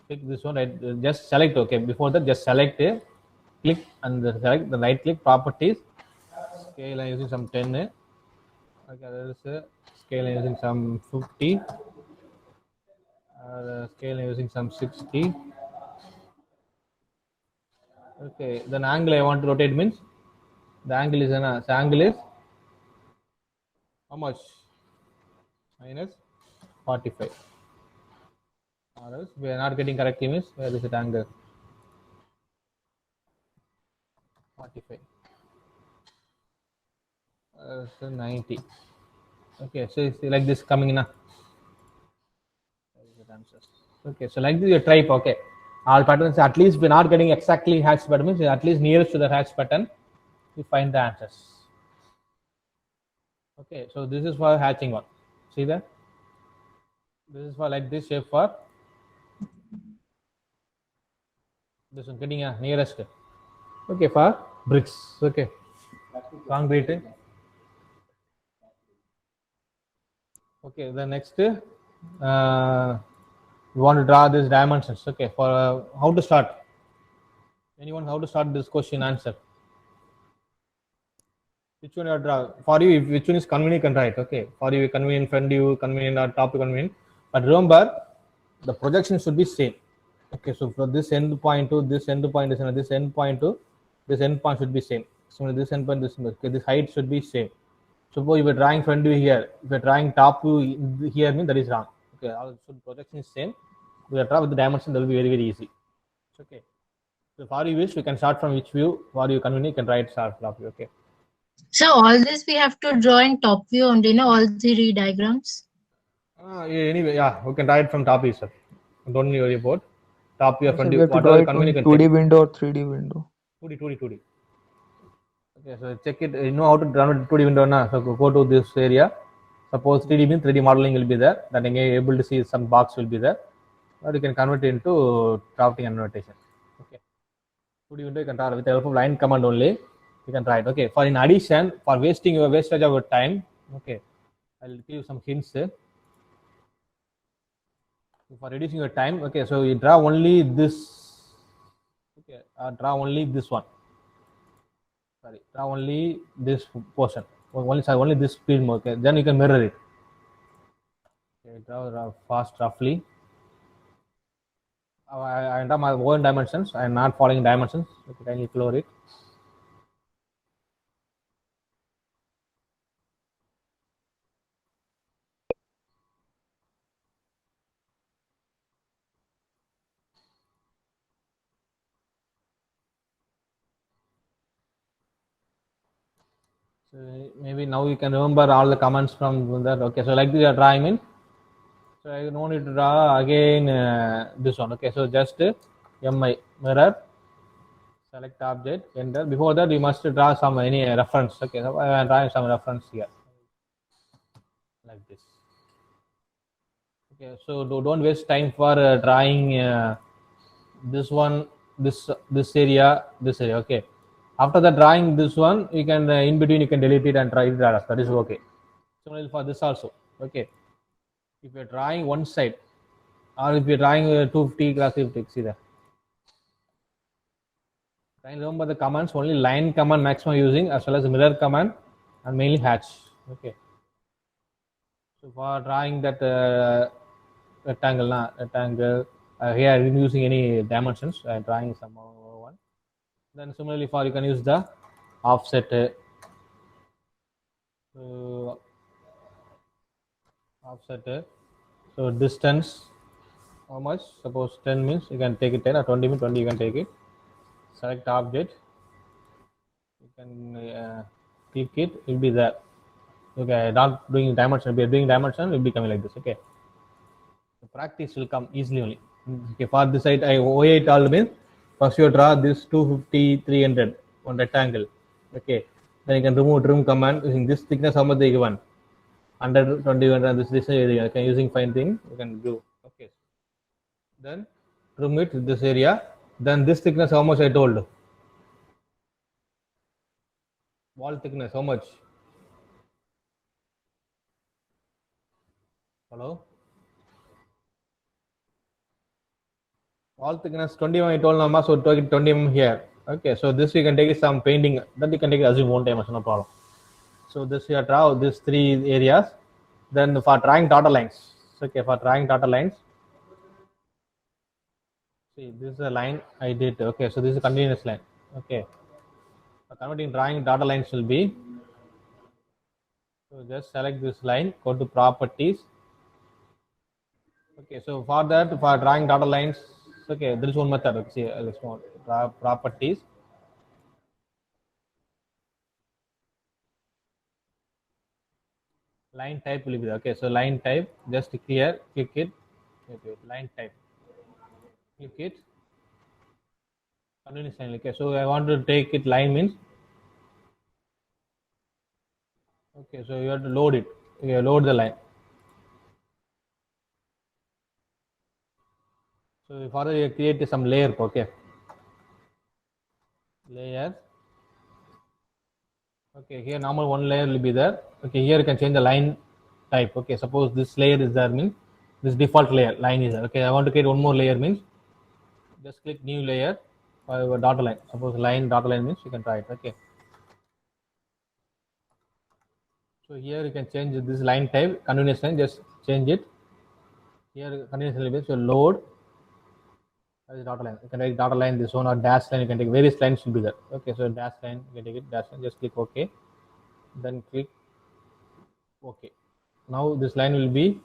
click this one. Right, just select. Okay, before that just select it. Click and select the right click properties. Scale I'm using some 10. Okay, there is a scale I'm using some 50. Scale I'm using some 60. Okay, then angle I want to rotate means the angle is how much? Minus 45. Or else we are not getting correctly means where is it angle? 45. So 90. Okay, so it's like this coming in. Okay, so like this you type. Okay, all patterns at least we're not getting exactly hatch button means at least nearest to the hatch button you find the answers. Okay, so this is for hatching one. See that? This is for like this shape for this one getting a nearest. Okay, for bricks. Okay, concrete. Okay, the next we want to draw these dimensions. Okay, for how to start? Anyone how to start this question answer? Which one you draw? For you, which one is convenient, you can write. Okay, for you, convenient, front view, convenient, or top convenient. But remember, the projection should be same. Okay, so for this end point to this end point is this end point to this end point should be same. So this end point, this height should be same. Suppose if you're drawing front view here, if you're drawing top view here, means that is wrong. Okay, so projection is same. We draw with the dimension, that will be very, very easy. Okay. So for you wish, we can start from which view. For you convenient, you can write start top view. Okay. So all this we have to draw in top view only, all three diagrams. Anyway, yeah, we can write from top view, sir. Don't worry about top view, front We view. have to draw Whatever it on convenient, 2D window or 3D window. 2D. Okay, so check it. You know how to run a 2D window now. So go to this area. Suppose 3D means 3D modeling will be there. Then you are able to see some box will be there. Or you can convert it into drafting and annotation. Okay. 2D window you can draw with the help of line command only. You can try it. Okay. For in addition, for wasting your wastage of your time. Okay. I'll give you some hints. For reducing your time. Okay. So you draw only this. Okay. Draw only this one. Sorry, draw only this portion. Only this film. Okay, then you can mirror it. Okay, draw fast, roughly. I draw my own dimensions. I am not following dimensions. Okay, kindly color it. So maybe now you can remember all the comments from that. Okay, so like this you are drawing in. So I don't need to draw again this one. Okay, so just MI mirror, select object, enter. Before that you must draw some any reference. Okay, so I am drawing some reference here, like this. Okay, so don't waste time for drawing this one this area, this area. Okay. After the drawing this one, you can in between you can delete it and try it. That is okay. Similarly for this also. Okay. If you're drawing one side, or if you're drawing 250 class 50, see that. Try and remember the commands, only line command maximum using, as well as mirror command and mainly hatch. Okay. So for drawing that rectangle, here I'm using any dimensions, drawing some one. Then similarly for you can use the offset. So distance, how much? Suppose 10 means you can take it 10, or 20 means 20 you can take it. Select object. You can click it. It will be there. Okay, not doing dimension. If you are doing dimension, it will be coming like this. Okay. The practice will come easily only. Okay, for this side, O8 all means first you draw this 250, 300 one rectangle. Okay. Then you can remove trim command using this thickness. How much they given? 121 and this area. You can using fine thing. You can do. Okay. Then trim it this area. Then this thickness. How much I told? Wall thickness. How much? Hello. Wall thickness 21 I told Nama, so take it 20 mm here. Okay, so this you can take it some painting, that you can take it assume one time, no problem. So this you draw these three areas. Then for drawing dotted lines, okay, for drawing dotted lines, see this is a line I did. Okay, so this is a continuous line. Okay, for converting drawing dotted lines will be, so just select this line, go to properties. Okay, so for that, for drawing dotted lines, okay, there is one method. Okay, see, let's go draw properties. Line type will be there. Okay, so line type, just here, click it. Okay, line type, click it. Continuous line. Okay, so I want to take it line means. Okay, so you have to load it. Okay, load the line. So further you create some layer. Okay, layer. Okay, here normal one layer will be there. Okay, here you can change the line type. Okay, suppose this layer is there means this default layer line is there. Okay, I want to create one more layer means just click new layer or dotted line. Suppose line dotted line means you can try it. Okay. So here you can change this line type, continuous line, just change it. Here continuous line, so load. That is dotted line. You can take dotted line, this one, or dash line. You can take various lines will be there. Okay, so dash line, you can take it, dash line, just click OK. Then click OK. Now this line will be,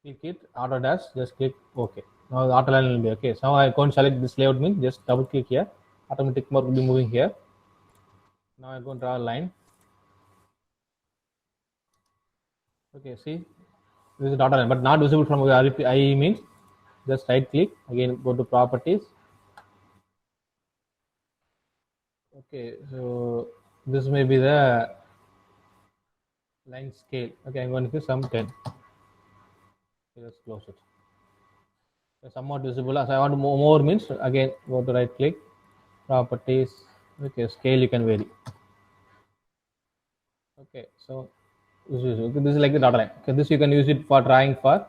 click it, auto dash, just click OK. Now the auto line will be okay. So now I can't select this layout means just double click here. Automatic mark will be moving here. Now I'm going to draw a line. Okay, see, this is dotted line, but not visible from IE means just right click, again go to properties. Okay, so this may be the line scale. Okay, I'm going to give some 10. Okay, let's close it. So somewhat visible. As I want more means again go to right click, properties. Okay, scale you can vary. Okay, so this is like the dotted line. Okay, this you can use it for drawing for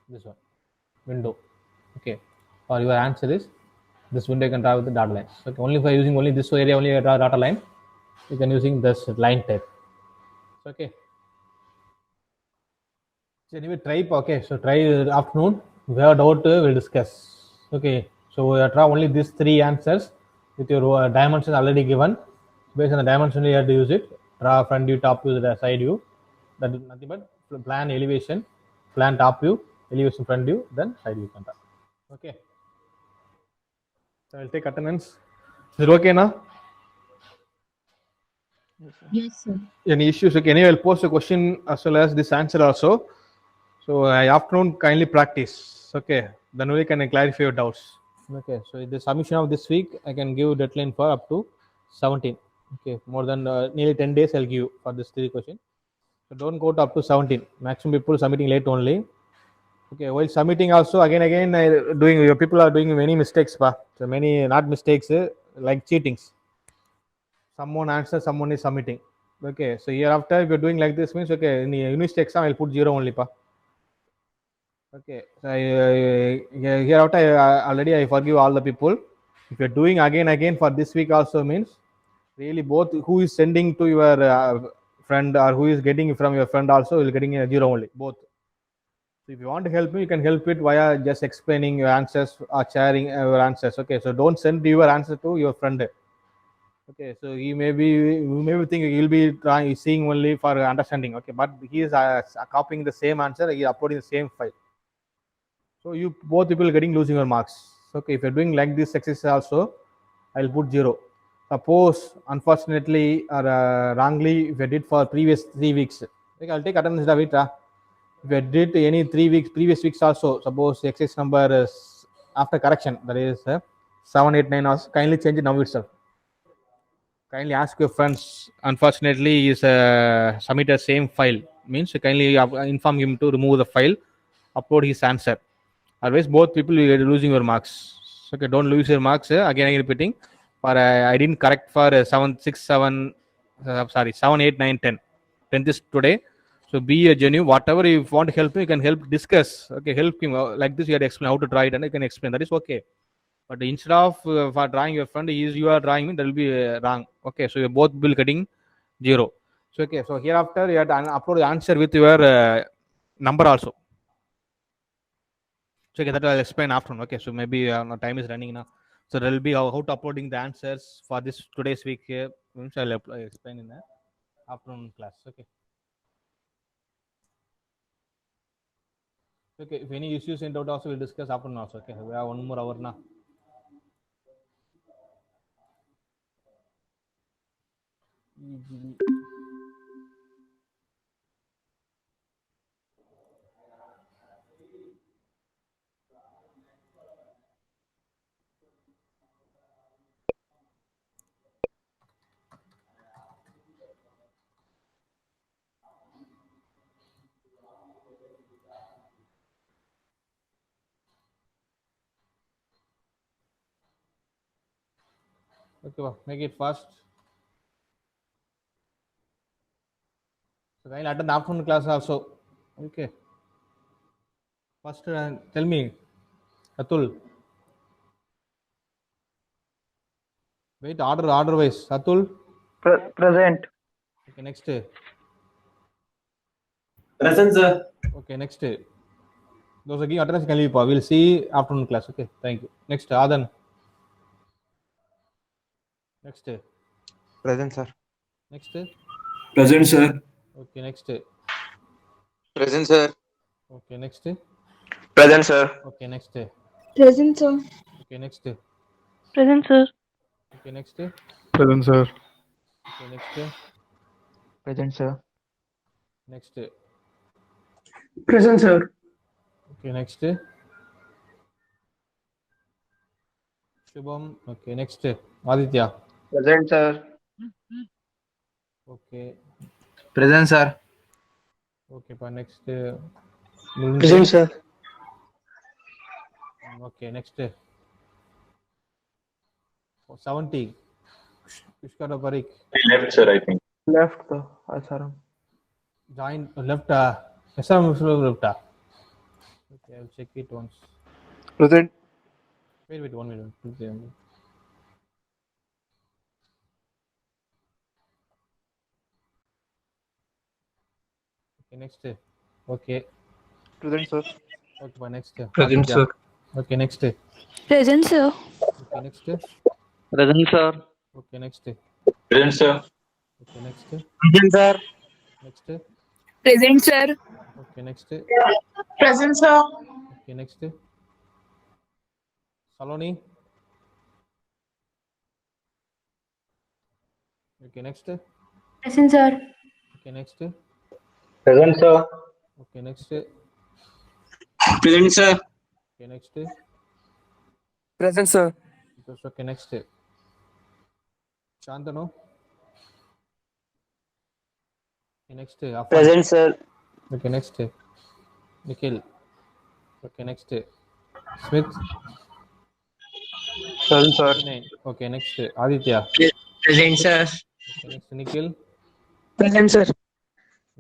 this one window. Okay, for your answer is this window you can draw with the dotted lines. Okay, only for using only this area only you draw dotted line, you can using this line type. Okay, so anyway try. Okay, so try afternoon. If you have doubt we'll discuss. Okay, so we draw only these three answers with your dimensions already given. Based on the dimension you have to use it. Draw front view, top view, the side view. That is nothing but plan elevation, plan top view, elevation front view, then side view can draw. Okay. So I'll take attendance. Is it okay now? Yes, sir. Any issues? Okay. Anyway, I'll post a question as well as this answer also. So afternoon kindly practice. Okay. Then we can clarify your doubts. Okay. So the submission of this week I can give deadline for up to 17. Okay. More than nearly 10 days I'll give you for this 3 questions. So don't go to up to 17. Maximum people submitting late only. Okay, while submitting also again doing your people are doing many mistakes, pa. So many not mistakes like cheatings. Someone answers, someone is submitting. Okay, so hereafter if you're doing like this means okay in the university exam I'll put 0 only, pa. Okay, so hereafter already I forgive all the people. If you're doing again for this week also means really both who is sending to your friend or who is getting from your friend also will getting a 0 only both. So if you want to help me, you can help it via just explaining your answers or sharing your answers. Okay, so don't send your answer to your friend. Okay, so you may be thinking he'll be trying seeing only for understanding. Okay, but he is copying the same answer, he is uploading the same file. So you both people getting losing your marks. Okay, if you're doing like this exercise also, I'll put 0. Suppose unfortunately or wrongly if I did for previous 3 weeks, okay, I'll take attendance of it. If I did any 3 weeks, previous weeks also, suppose exercise number is after correction, that is 7, 8, 9 also, kindly change it now itself. Kindly ask your friends. Unfortunately, is submit the same file. Means kindly inform him to remove the file, upload his answer. Otherwise, both people will be losing your marks. Okay, don't lose your marks. Again, repeating. For I didn't correct for 7, 6, 7. Sorry, 7, 8, 9, 10. 10th is today. So be a genuine. Whatever you want to help, you can help discuss. Okay, help him like this. You have to explain how to try it, and you can explain. That is okay. But instead of for drawing your friend, is you are drawing me, that will be wrong. Okay, so you both will getting 0. So okay, so hereafter you have to upload the answer with your number also. So okay, that I'll explain after. Okay, so maybe time is running now. So there will be how to uploading the answers for this today's week here. I'll explain in the afternoon class. Okay. Okay, if any issues in doubt also we'll discuss afternoon also. Okay, we have 1 more hour now. Okay, well, make it fast. So I'll attend the afternoon class also. Okay. First, tell me, Atul. Wait, order wise. Atul. Present. Okay, next. Present, sir. Okay, next. Those again attendance can leave. We'll see afternoon class. Okay, thank you. Next, Adan. Next. Present, sir. Next. Present, sir. Okay, next. Present, sir. Okay, next. Present, sir. Okay, next. Present, sir. Okay, next. Present, sir. Okay, next. Present, sir. Okay, next. Present, sir. Next. Present, sir. Okay, next. Shubham. Okay, next. Aditya. Present, sir. Okay. Present, sir. Okay, but next. Present, sir. Okay, next. 70. Pushkar Parik. Left, sir, I think. Left, Asaram. Join left. Left. Okay, I'll check it once. Present. Wait, 1 minute. Okay, next. Okay. Present, sir. Okay, but next. Present, Aditya. sir. Okay, next. Present, sir. Okay, next. Present, sir. Okay, next. Present, sir. Okay, next. Present, sir. Next. Present, sir. Okay, next. Present, sir. Okay, next. Saloni. Okay, next. Present, sir. Okay, next. Present, sir. Okay, next. Present, sir. Okay, next. Present, sir. Okay, next. Shantanu. Okay, next. Afan. Present, sir. Okay, next. Nikhil. Okay, next. Smith. Present, sir. Okay, next. Aditya. Present, sir. Okay, next. Nikhil. Present, sir.